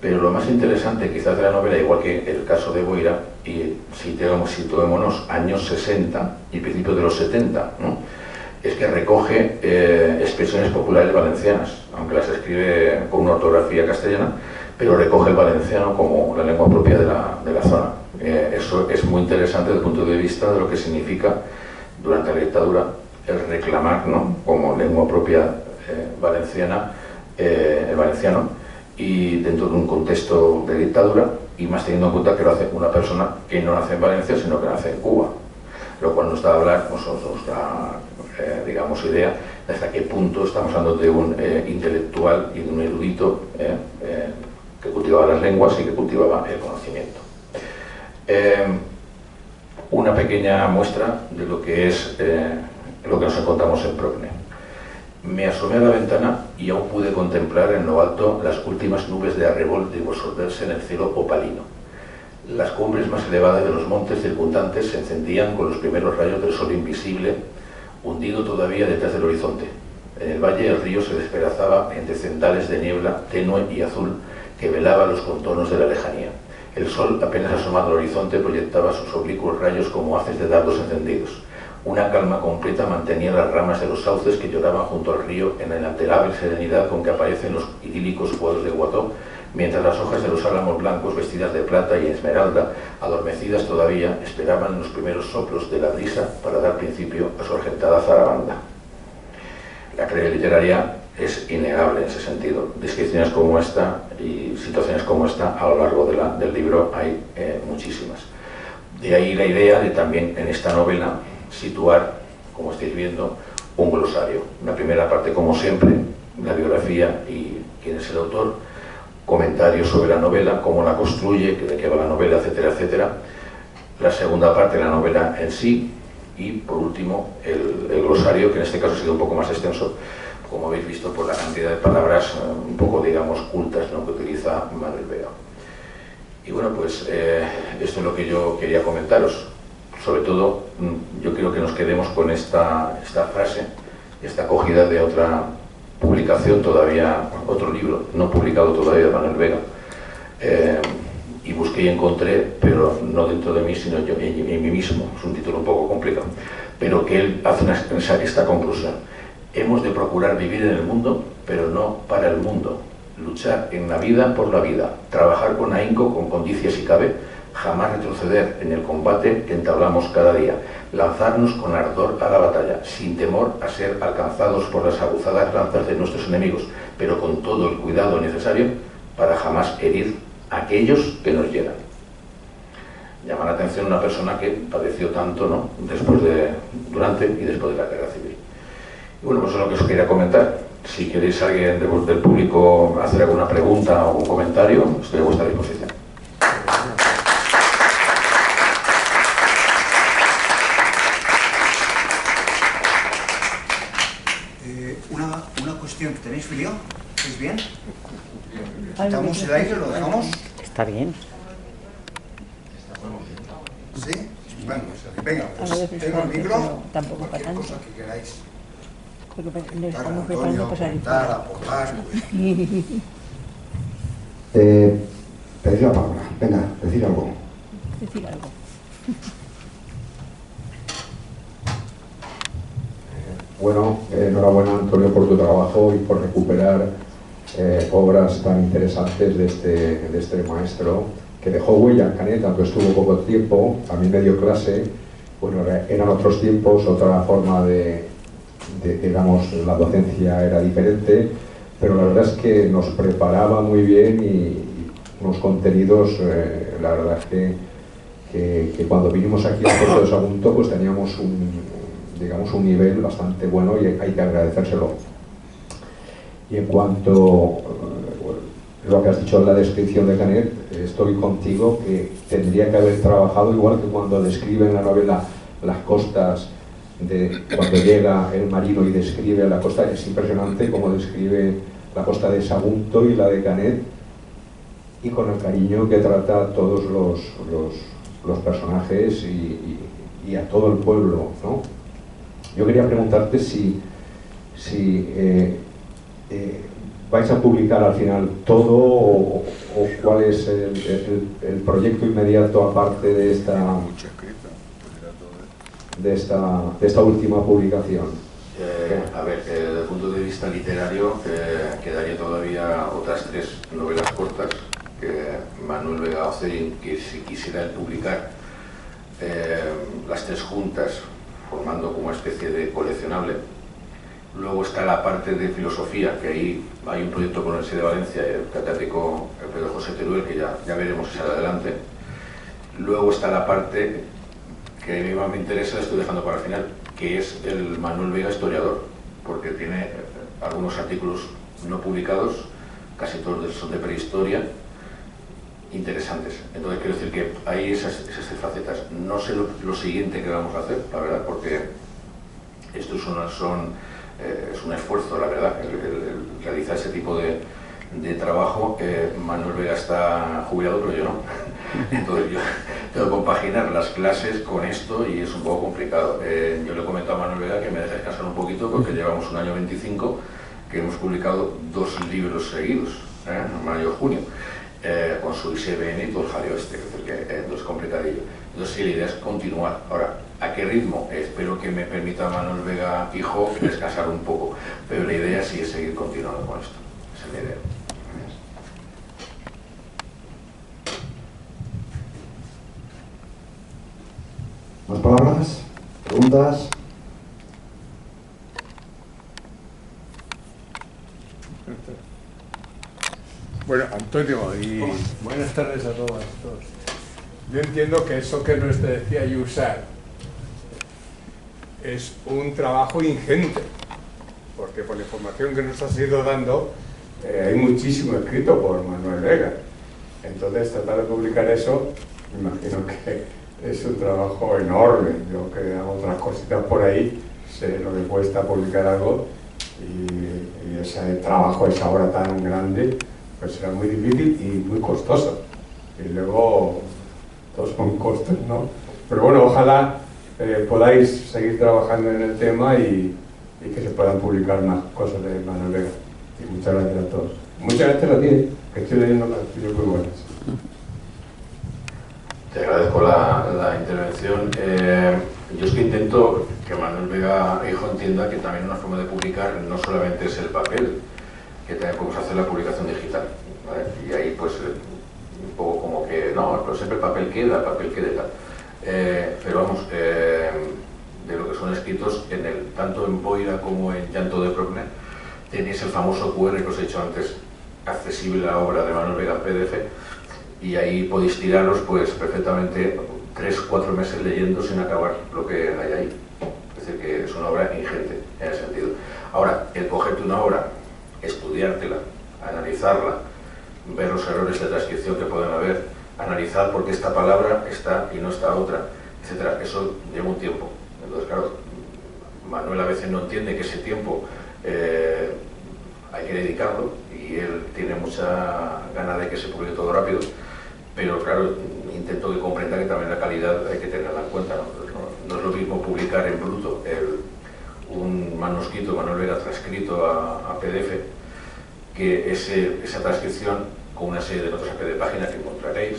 Pero lo más interesante quizás de la novela, igual que el caso de Boira, y situémonos años 60 y principios de los 70, ¿no?, es que recoge expresiones populares valencianas, aunque las escribe con una ortografía castellana, pero recoge el valenciano como la lengua propia de la zona. Eso es muy interesante desde el punto de vista de lo que significa durante la dictadura el reclamar, ¿no?, como lengua propia valenciana, el valenciano, y dentro de un contexto de dictadura, y más teniendo en cuenta que lo hace una persona que no nace en Valencia, sino que nace en Cuba, lo cual nos da a hablar, nos da, digamos, idea de hasta qué punto estamos hablando de un intelectual y de un erudito que cultivaba las lenguas y que cultivaba el conocimiento. Una pequeña muestra de lo que es lo que nos encontramos en Progne. Me asomé a la ventana y aún pude contemplar en lo alto las últimas nubes de arrebol disolverse en el cielo opalino. Las cumbres más elevadas de los montes circundantes se encendían con los primeros rayos del sol invisible, hundido todavía detrás del horizonte. En el valle el río se despedazaba entre cendales de niebla tenue y azul que velaba los contornos de la lejanía. El sol, apenas asomado al horizonte, proyectaba sus oblicuos rayos como haces de dardos encendidos. Una calma completa mantenía las ramas de los sauces que lloraban junto al río en la inalterable serenidad con que aparecen los idílicos cuadros de Watteau, mientras las hojas de los álamos blancos, vestidas de plata y esmeralda, adormecidas todavía, esperaban los primeros soplos de la brisa para dar principio a su argentada zarabanda. La calidad literaria es innegable en ese sentido. Descripciones como esta y situaciones como esta a lo largo del libro hay muchísimas. De ahí la idea de también en esta novela situar, como estáis viendo, un glosario. Una primera parte, como siempre, la biografía y quién es el autor, comentarios sobre la novela, cómo la construye, de qué va la novela, etcétera, etcétera. La segunda parte, la novela en sí, y por último el glosario, que en este caso ha sido un poco más extenso, como habéis visto por la cantidad de palabras un poco, digamos, cultas, ¿no?, que utiliza Manuel Vega. Y bueno, pues esto es lo que yo quería comentaros. Sobre todo, yo quiero que nos quedemos con esta frase, esta acogida de otra publicación todavía, otro libro no publicado todavía de Manuel Vega. Y busqué y encontré, pero no dentro de mí, sino yo en mí mismo, es un título un poco complicado, pero que él hace esta conclusión: hemos de procurar vivir en el mundo, pero no para el mundo, luchar en la vida por la vida, trabajar con ahínco, con condicia si cabe, jamás retroceder en el combate que entablamos cada día, lanzarnos con ardor a la batalla, sin temor a ser alcanzados por las aguzadas lanzas de nuestros enemigos, pero con todo el cuidado necesario para jamás herir a aquellos que nos llegan. Llama la atención una persona que padeció tanto, ¿no?, durante y después de la guerra civil. Y bueno, pues eso es lo que os quería comentar. Si queréis alguien del público hacer alguna pregunta o un comentario, estoy a vuestra disposición. Una cuestión, ¿tenéis frío? ¿Estáis bien? ¿Quitamos el aire? ¿Lo dejamos? Está bien. ¿Sí? Bueno, venga, pues tengo el micro, tampoco para cualquier tanto. cosa que queráis. Porque nos Claro, estamos Antonio, preparando para salir contar, fuera. aportar, pues. Pedid la palabra. Venga, decir algo. Decir algo. Bueno, enhorabuena, Antonio, por tu trabajo y por recuperar obras tan interesantes de este maestro que dejó huella en Canet, aunque estuvo poco tiempo. A mí me dio clase. Bueno, eran otros tiempos, otra forma digamos, la docencia era diferente, pero la verdad es que nos preparaba muy bien y unos contenidos, la verdad es que cuando vinimos aquí al Puerto de Sagunto, pues teníamos digamos, un nivel bastante bueno y hay que agradecérselo. Y en cuanto a lo que has dicho en la descripción de Canet, estoy contigo, que tendría que haber trabajado igual que cuando describe en la novela las costas, cuando llega el marino y describe la costa. Es impresionante cómo describe la costa de Sagunto y la de Canet, y con el cariño que trata a todos los personajes y a todo el pueblo, ¿no? Yo quería preguntarte si vais a publicar al final todo o cuál es el proyecto inmediato aparte de esta última publicación. A ver, desde el punto de vista literario, quedaría todavía otras 3 novelas cortas que Manuel Vega Ocerin, que si quisiera él publicar las 3 juntas, formando como una especie de coleccionable. Luego está la parte de filosofía, que ahí hay un proyecto con la Universidad de Valencia, el catedrático Pedro José Teruel, que ya veremos si sale adelante. Luego está la parte que a mí más me interesa, la estoy dejando para el final, que es el Manuel Vega historiador, porque tiene algunos artículos no publicados, casi todos son de prehistoria, interesantes. Entonces quiero decir que hay esas 3 facetas. No sé lo siguiente que vamos a hacer, la verdad, porque esto es un esfuerzo, la verdad, el realizar ese tipo de trabajo. Manuel Vega está jubilado, pero yo no. Entonces yo tengo que compaginar las clases con esto y es un poco complicado. Yo le he comentado a Manuel Vega que me deje descansar un poquito, porque llevamos un año 25 que hemos publicado 2 libros seguidos, en mayo y junio. con su ISBN y todo el jaleo este, es decir, que es complicadillo. Entonces sí, la idea es continuar. Ahora, ¿a qué ritmo? Espero que me permita Manuel Vega, hijo, descansar un poco, pero la idea sí es seguir continuando con esto. Esa es la idea. ¿Más palabras? ¿Preguntas? Bueno, Antonio, y buenas tardes a todos. Yo entiendo que eso que nos decía Yusar es un trabajo ingente, porque por la información que nos has ido dando, hay muchísimo escrito por Manuel Vega. Entonces, tratar de publicar eso, me imagino que es un trabajo enorme. Yo que hago otras cositas por ahí, sé lo que cuesta publicar algo, y ese trabajo, esa obra tan grande, pues será muy difícil y muy costoso. Y luego, todos son costos, ¿no? Pero bueno, ojalá podáis seguir trabajando en el tema y que se puedan publicar más cosas de Manuel Vega. Y muchas gracias a todos. Muchas gracias a ti, que estoy leyendo canciones muy buenas. Te agradezco la intervención. Yo es que intento que Manuel Vega, hijo, entienda que también una forma de publicar no solamente es el papel, que también podemos hacer la publicación digital, ¿vale? Y ahí pues un poco como que no, pero siempre el papel queda y tal. Pero vamos, de lo que son escritos, tanto en Boira como en Llanto de Procne, tenéis el famoso QR que os he dicho antes, accesible a la obra de Manuel Vega en PDF, y ahí podéis tiraros pues perfectamente 3-4 meses leyendo sin acabar lo que hay ahí. Es decir, que es una obra ingente en ese sentido. Ahora, el cogerte una obra, estudiártela, analizarla, ver los errores de transcripción que pueden haber, analizar por qué esta palabra está y no está otra, etcétera, eso lleva un tiempo. Entonces, claro, Manuel a veces no entiende que ese tiempo hay que dedicarlo, y él tiene mucha gana de que se publique todo rápido, pero claro, intento que comprenda que también la calidad hay que tenerla en cuenta, ¿no? No es lo mismo publicar en bruto un manuscrito Manuel Vega transcrito a PDF, que esa transcripción con una serie de notas a pie de página que encontraréis.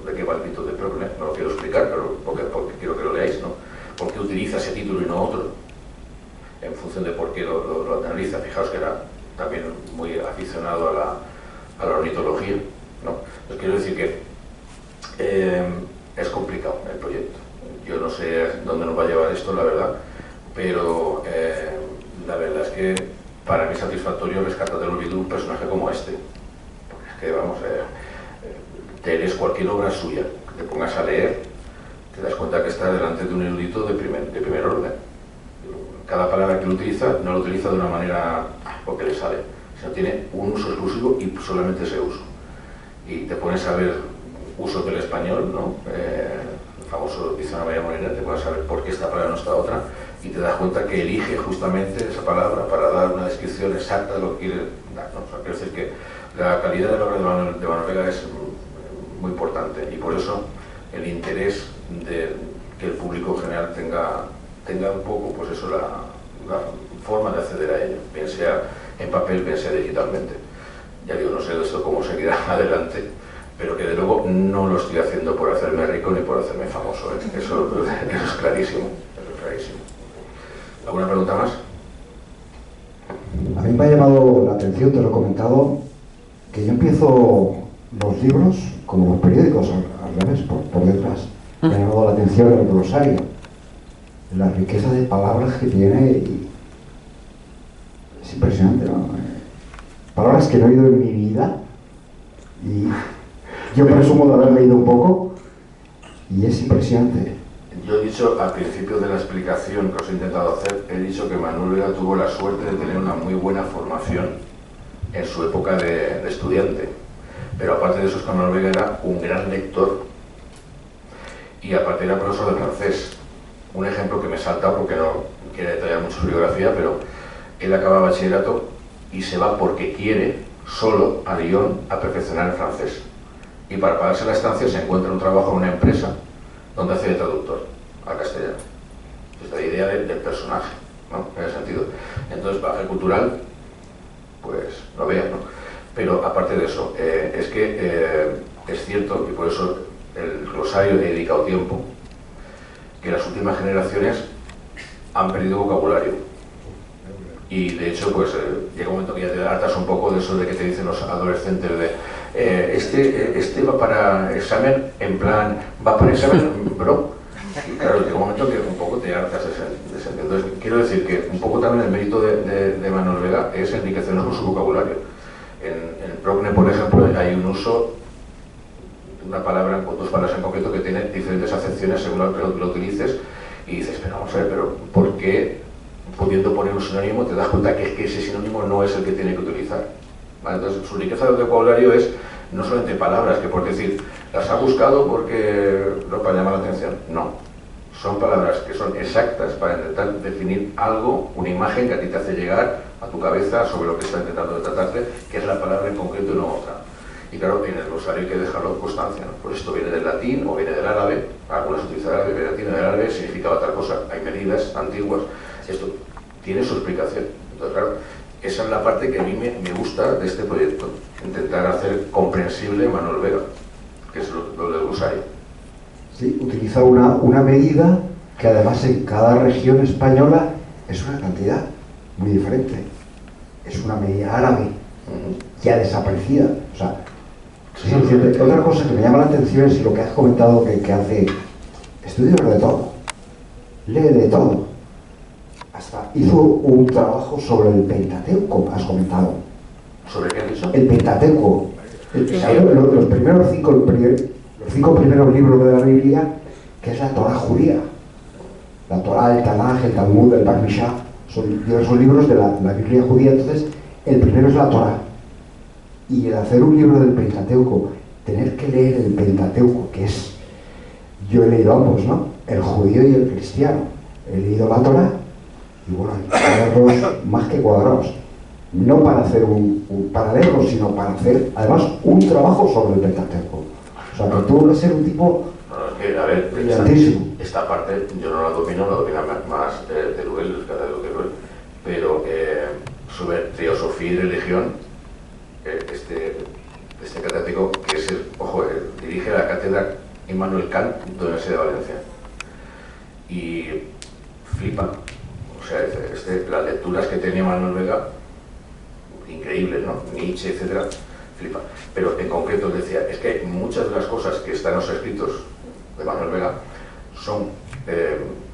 ¿De qué va el mito de Procne? No lo quiero explicar, pero porque quiero que lo leáis, ¿no? ¿Por qué utiliza ese título y no otro? En función de por qué lo analiza. Fijaos que era también muy aficionado a la ornitología, ¿no? Os quiero decir que es complicado el proyecto. Yo no sé dónde nos va a llevar esto, la verdad, pero la verdad es que para mí es satisfactorio rescatar del olvido un personaje como este. Porque es que, vamos, te lees cualquier obra suya, que te pongas a leer, te das cuenta que está delante de un erudito de primer orden. Cada palabra que lo utiliza, no lo utiliza de una manera porque le sale, sino tiene un uso exclusivo y solamente ese uso. Y te pones a ver usos del español, ¿no? El famoso diccionario María Molina, te pones a ver por qué esta palabra no está otra, y te das cuenta que elige justamente esa palabra para dar una descripción exacta de lo que quiere dar, ¿no? O sea, quiero decir que la calidad de la obra de Manuel Vega es muy importante, y por eso el interés de que el público en general tenga un poco, pues eso, la forma de acceder a ello, bien sea en papel, bien sea digitalmente. Ya digo, no sé de esto cómo seguirá adelante, pero que de luego no lo estoy haciendo por hacerme rico ni por hacerme famoso, ¿eh? Eso es clarísimo, eso es clarísimo. ¿Alguna pregunta más? A mí me ha llamado la atención, te lo he comentado, que yo empiezo los libros como los periódicos, al revés, por detrás. Me ha llamado la atención el glosario, la riqueza de palabras que tiene, y es impresionante, ¿no? Palabras que no he oído en mi vida, y yo presumo de haber leído un poco, y es impresionante. Yo he dicho al principio de la explicación que os he intentado hacer, he dicho que Manuel Vega tuvo la suerte de tener una muy buena formación en su época de estudiante, pero aparte de eso es que Manuel Vega era un gran lector y aparte era profesor de francés. Un ejemplo que me salta porque no quiere detallar mucho su biografía, pero él acaba bachillerato y se va porque quiere solo a Lyon a perfeccionar el francés, y para pagarse la estancia se encuentra un trabajo en una empresa donde hace de traductor al castellano. Es la idea del personaje, ¿no? En ese sentido. Entonces, bagaje cultural, pues no veas, ¿no? Pero aparte de eso, es que es cierto, y por eso el glosario he dedicado tiempo, que las últimas generaciones han perdido vocabulario. Y de hecho, pues llega un momento que ya te hartas un poco de eso de que te dicen los adolescentes de este va para examen, en plan, va para examen, bro. Y claro, llega un momento que un poco te hartas de ese. Entonces, quiero decir que un poco también el mérito de Manuel Vega es enriquecernos con su vocabulario. En Progne, por ejemplo, hay un uso de una palabra, o dos palabras en concreto, que tiene diferentes acepciones según lo utilices, y dices, pero vamos a ver, pero ¿por qué, pudiendo poner un sinónimo, te das cuenta que ese sinónimo no es el que tiene que utilizar? ¿Vale? Entonces, su riqueza de vocabulario es no solamente palabras, que por decir, las ha buscado porque no para llamar la atención. No, son palabras que son exactas para intentar definir algo, una imagen que a ti te hace llegar a tu cabeza sobre lo que está intentando tratarte, que es la palabra en concreto y no otra. Y claro, en el glosario hay que dejarlo en constancia, ¿no? Pues esto viene del latín o viene del árabe, algunas utilizan el árabe, viene del latín, del árabe significaba tal cosa, hay medidas antiguas, esto tiene su explicación. Entonces, claro, esa es la parte que a mí me gusta de este proyecto, intentar hacer comprensible Manuel Vega, que es lo del glosario. Sí, utiliza una medida que además en cada región española es una cantidad muy diferente. Es una medida árabe, ya desaparecida. O sea, Sí, otra cosa que me llama la atención es lo que has comentado, que hace estudios de todo, lee de todo. Hasta hizo un trabajo sobre el Pentateuco, has comentado. ¿Sobre qué has dicho? El Pentateuco. Los cinco primeros libros de la Biblia, que es la Torá judía. La Torá, el Tanaj, el Talmud, el Bar Mishá, son diversos libros de la Biblia judía. Entonces, el primero es la Torá. Y el hacer un libro del Pentateuco, tener que leer el Pentateuco, que es, yo he leído ambos, ¿no? El judío y el cristiano. He leído la Torá, y bueno, hay cuadernos más que cuadrados. No para hacer para leerlo, sino para hacer, además, un trabajo sobre el Pentateuco. O sea, que tuvo que ser un tipo a ver, brillantísimo. esta parte yo no la domina más Teruel, pero sobre teosofía y religión, este catedrático, que es dirige la cátedra Immanuel Kant de la Universidad de Valencia, y flipa. O sea, las lecturas que tenía Manuel Vega, increíbles, ¿no? Nietzsche, etcétera, flipa. Pero en concreto decía, es que muchas de las cosas que están en los escritos de Manuel Vega son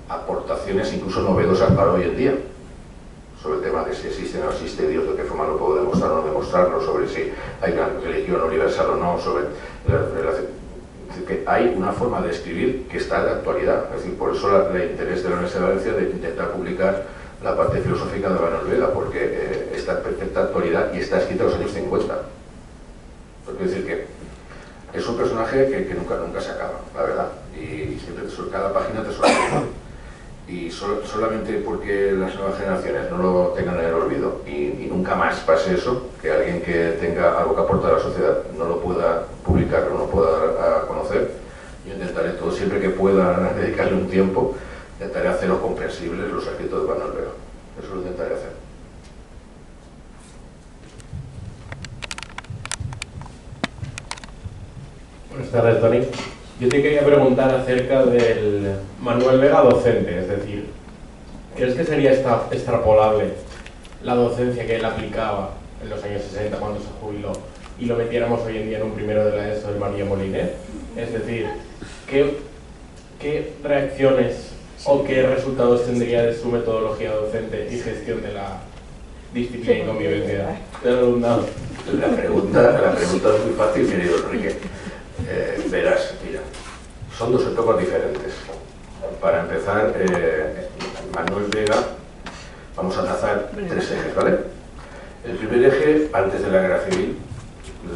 aportaciones incluso novedosas para hoy en día, sobre el tema de si existe o no existe Dios, de qué forma lo puedo demostrar o no demostrarlo, sobre si hay una religión universal o no, sobre la relación. Es decir, que hay una forma de escribir que está de actualidad. Es decir, por eso el interés de la Universidad de Valencia de intentar publicar la parte filosófica de Manuel Vega, porque está en perfecta actualidad y está escrita en los años 50. Es decir, que es un personaje que nunca se acaba, la verdad, y siempre cada página te sorprende. Y solamente porque las nuevas generaciones no lo tengan en el olvido y nunca más pase eso, que alguien que tenga algo que aportar a la sociedad no lo pueda publicar o no pueda dar a conocer, yo intentaré todo, siempre que pueda dedicarle un tiempo, intentaré hacerlo comprensibles los escritos de Manuel Vega. Eso lo intentaré hacer. Buenas tardes, Tony. Yo te quería preguntar acerca del Manuel Vega docente, es decir, ¿crees que sería extrapolable la docencia que él aplicaba en los años 60 cuando se jubiló y lo metiéramos hoy en día en un primero de la ESO de María Moliner? Es decir, ¿qué reacciones o qué resultados tendría de su metodología docente y gestión de la disciplina y convivencia? Te he preguntado. La pregunta es muy fácil, querido Enrique. Verás, mira, son dos etapas diferentes. Para empezar, Manuel Vega, vamos a trazar tres ejes, ¿vale? El primer eje, antes de la Guerra Civil,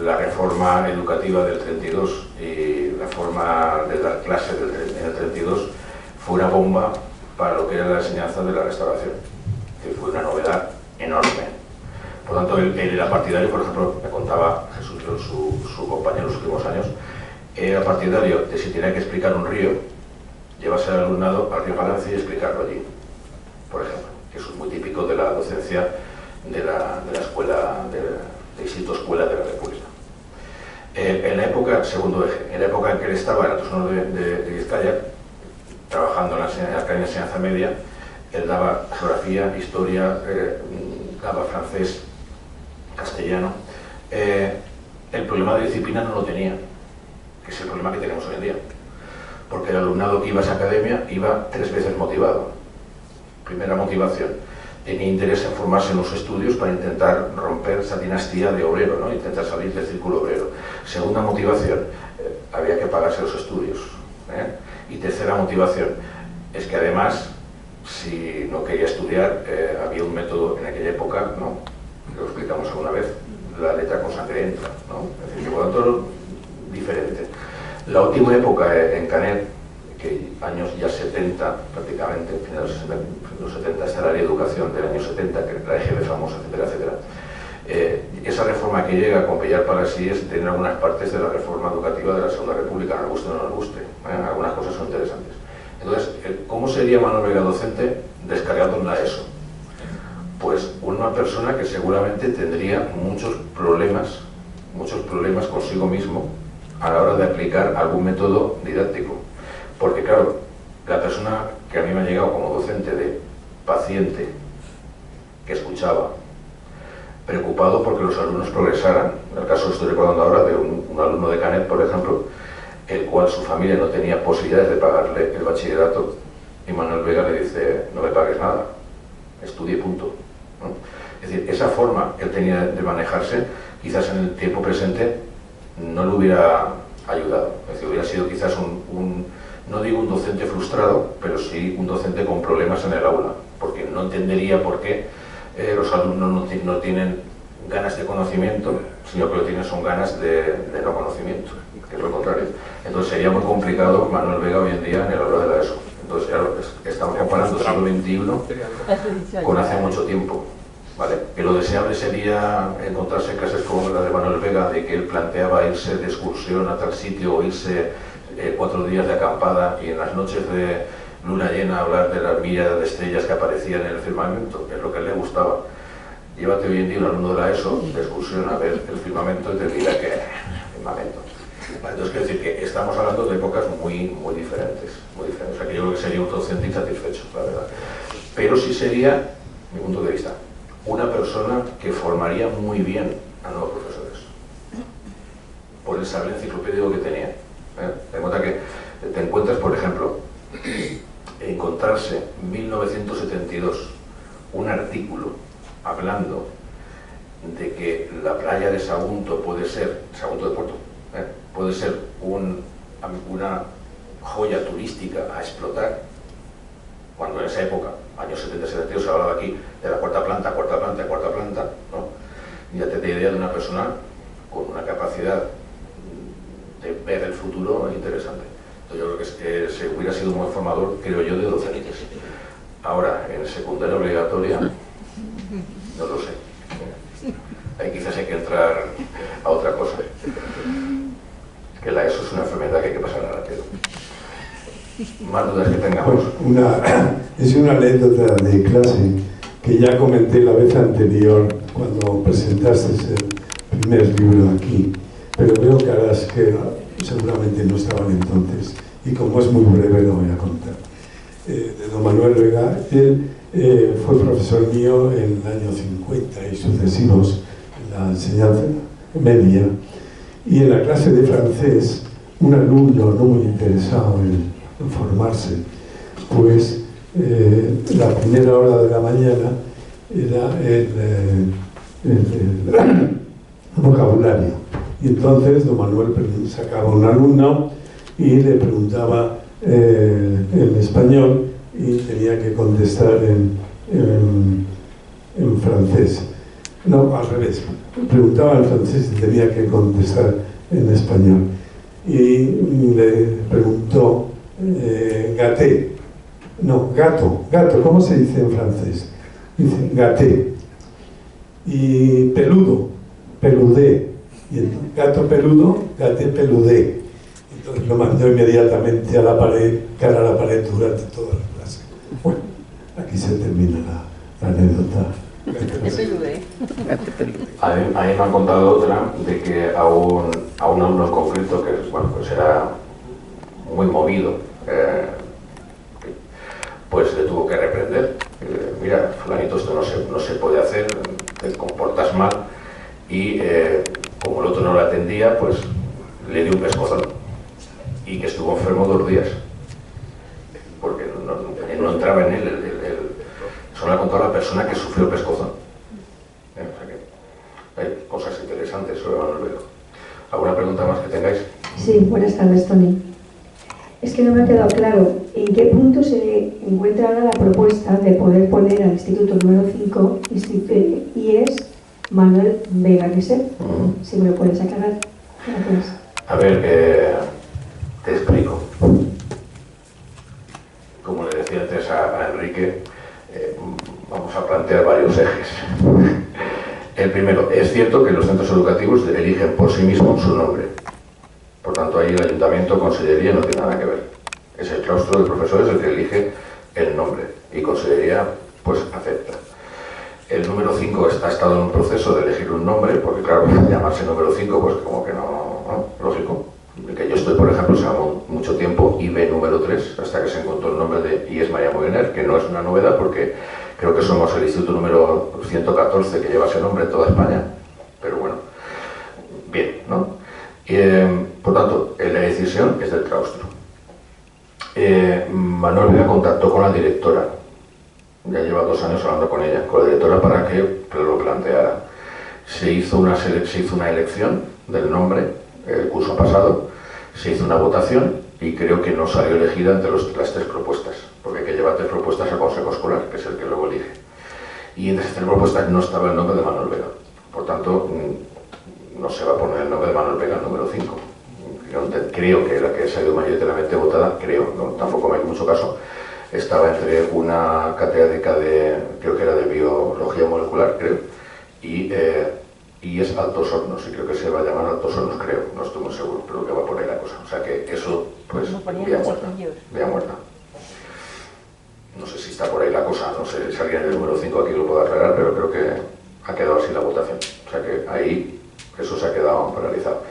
la reforma educativa del 32 y la forma de dar clases en el 32 fue una bomba para lo que era la enseñanza de la Restauración, que fue una novedad enorme. Por tanto, él era partidario, por ejemplo, me contaba Jesús, su compañero en los últimos años, era partidario de si tenía que explicar un río, llevarse al alumnado al río Palancia y explicarlo allí, por ejemplo, que eso es muy típico de la docencia de la escuela de Instituto Escuela de la República. En la época, segundo eje, en la época en que él estaba en Altos Hornos de Vizcaya, trabajando en la Academia de Enseñanza Media, él daba geografía, historia, daba francés, castellano. El problema de disciplina no lo tenía, que es el problema que tenemos hoy en día, porque el alumnado que iba a esa academia iba 3 veces motivado. Primera motivación, tenía interés en formarse en los estudios para intentar romper esa dinastía de obrero, ¿no? Intentar salir del círculo obrero. Segunda motivación, había que pagarse los estudios. Y tercera motivación, es que además, si no quería estudiar, había un método en aquella época, ¿no?, que lo explicamos alguna vez, la letra con sangre entra, ¿no? Es decir, que por lo tanto, diferente. La última época en Canet, que años ya 70 prácticamente, finales de los 70, está la ley de educación del año 70, que la EGB famosa, etcétera, etcétera. Esa reforma que llega con Pellar para sí es tener algunas partes de la reforma educativa de la Segunda República, nos guste o no nos guste, algunas cosas son interesantes. Entonces, ¿cómo sería Manuel Vega docente descargado en la ESO? Pues una persona que seguramente tendría muchos problemas consigo mismo a la hora de aplicar algún método didáctico. Porque claro, la persona que a mí me ha llegado como docente de paciente, que escuchaba, preocupado porque los alumnos progresaran. En el caso, estoy recordando ahora de un alumno de Canet, por ejemplo, el cual su familia no tenía posibilidades de pagarle el bachillerato, y Manuel Vega le dice: no me pagues nada, estudie, punto, ¿no? Es decir, esa forma que él tenía de manejarse, quizás en el tiempo presente no le hubiera ayudado. Es decir, hubiera sido quizás no digo un docente frustrado, pero sí un docente con problemas en el aula, porque no entendería por qué los alumnos no tienen ganas de conocimiento, sino que lo tienen son ganas de no conocimiento, que es lo contrario. Entonces sería muy complicado Manuel Vega hoy en día en el aula de la ESO. Entonces, claro, estamos comparando siglo XXI con hace mucho tiempo, ¿vale? Que lo deseable sería encontrarse clases como la de Manuel Vega, de que él planteaba irse de excursión a tal sitio o irse 4 días de acampada y en las noches de luna llena hablar de las millares de estrellas que aparecían en el firmamento, que es lo que a él le gustaba. Llévate hoy en día un alumno de la ESO de excursión a ver el firmamento y te dirá que firmamento. Entonces, quiero decir que estamos hablando de épocas muy diferentes, muy diferentes. O sea, que yo creo que sería un docente insatisfecho, la verdad. Pero sí sería, mi punto de vista, una persona que formaría muy bien a nuevos profesores, por el saber enciclopédico que tenía. Ten cuenta que te encuentras, por ejemplo, encontrarse en 1972 un artículo hablando de que la playa de Sagunto puede ser, Sagunto de Puerto, puede ser una joya turística a explotar, cuando en esa época, años 70-72, se hablaba aquí de la cuarta planta, ¿no? Ya te da idea de una persona con una capacidad de ver el futuro interesante. Entonces yo creo que se hubiera sido un buen formador, creo yo, de docentes. Ahora, en secundaria obligatoria, no lo sé. Ahí quizás hay que entrar a otra cosa. Que la ESO es una enfermedad que hay que pasar rápido. Más dudas que tengamos. Es una anécdota de clase que ya comenté la vez anterior cuando presentaste el primer libro aquí, pero veo caras que seguramente no estaban entonces, y como es muy breve lo voy a contar. De don Manuel Vega, él fue profesor mío en el año 50 y sucesivos en la enseñanza media, y en la clase de francés, un alumno no muy interesado en formarse, pues la primera hora de la mañana era el vocabulario, y entonces don Manuel sacaba un alumno y le preguntaba en español y tenía que contestar en francés. No, al revés, preguntaba en francés y tenía que contestar en español, y le preguntó gâté, no, gato, ¿cómo se dice en francés? Dice gâté. Y peludo, peludé. Y entonces, gato peludo, gâté peludé. Entonces lo mandó inmediatamente a la pared, cara a la pared durante toda la clase. Bueno, aquí se termina la anécdota A mí me han contado otra de que a un alumno en concreto, que bueno, pues era muy movido, pues le tuvo que reprender. Mira, fulanito, esto no se puede hacer, te comportas mal. Y como el otro no lo atendía, pues le dio un pescozón. Y que estuvo enfermo 2 días. Porque no entraba en él. Solo ha contado la persona que sufrió el pescozón. O sea que hay cosas interesantes sobre Manuel Vega. ¿Alguna pregunta más que tengáis? Sí, buenas tardes, Tony. Es que no me ha quedado claro en qué punto se encuentra ahora la propuesta de poder poner al instituto número 5 y es Manuel Vega Risset. Si me lo puedes aclarar. Gracias. A ver, te explico. Como le decía antes a Enrique, vamos a plantear varios ejes. El primero, es cierto que los centros educativos eligen por sí mismos su nombre. Por tanto, ahí el ayuntamiento, consellería, no tiene nada que ver. Es el claustro de profesores el que elige el nombre y consellería, pues, acepta. El número 5 ha estado en un proceso de elegir un nombre, porque claro, llamarse número 5, pues como que no, lógico. El que yo estoy, por ejemplo, se llamó mucho tiempo IB número 3, hasta que se encontró el nombre de IES María Moguener, que no es una novedad, porque creo que somos el instituto número 114 que lleva ese nombre en toda España. Pero bueno, bien, ¿no? Por tanto, la decisión es del claustro. Manuel Vega contactó con la directora, ya lleva 2 años hablando con ella, con la directora, para que lo planteara. Se hizo una elección del nombre el curso pasado, se hizo una votación y creo que no salió elegida entre las 3 propuestas, porque hay que llevar 3 propuestas al consejo escolar, que es el que luego elige. Y en esas 3 propuestas no estaba el nombre de Manuel Vega. Por tanto, no se va a poner el nombre de Manuel Vega número 5. Creo que la que ha salido mayoritariamente votada, tampoco me hay mucho caso, estaba entre una catedrática creo que era de biología molecular, creo, y es Altos Hornos, y creo que se va a llamar Altos Hornos, creo, no estoy muy seguro, pero que va por ahí la cosa. O sea que eso, pues, vía muerta. No sé si está por ahí la cosa, no sé si alguien del número 5 aquí lo puede aclarar, pero creo que ha quedado así la votación. O sea que ahí eso se ha quedado paralizado.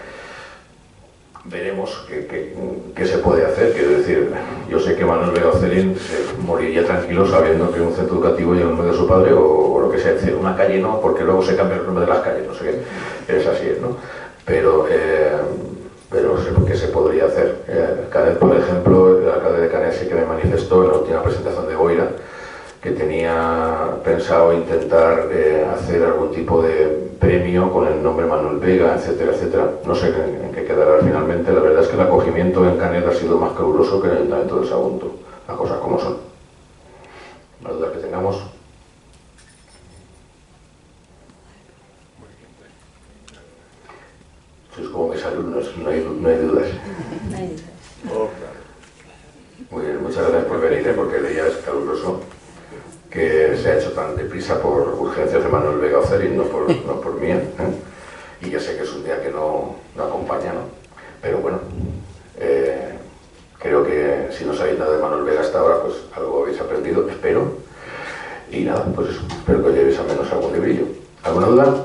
Veremos qué se puede hacer. Quiero decir, yo sé que Manuel Vega Ocelín se moriría tranquilo sabiendo que un centro educativo lleva el nombre de su padre o lo que sea. Es decir, una calle no, porque luego se cambia el nombre de las calles, no sé qué. Es así, ¿no? Pero ¿qué se podría hacer? Canet, por ejemplo, el alcalde de Canet sí que me manifestó en la última presentación de Boira que tenía pensado intentar hacer algún tipo de premio con el nombre Manuel Vega, etcétera, etcétera. No sé en qué quedará finalmente. La verdad es que el acogimiento en Canet ha sido más caluroso que en el Ayuntamiento de Sagunto. Las cosas como son. Las dudas que tengamos. Sois como mis alumnos, no hay dudas. Muy bien, muchas gracias por venir, porque el día es caluroso, que se ha hecho tan deprisa por urgencias de Manuel Vega Ocelín, no por mía, y ya sé que es un día que no acompaña, ¿no? Pero bueno, creo que si no sabéis nada de Manuel Vega hasta ahora, pues algo habéis aprendido, espero, y nada, pues eso, espero que os llevéis al menos algún librillo. ¿Alguna duda?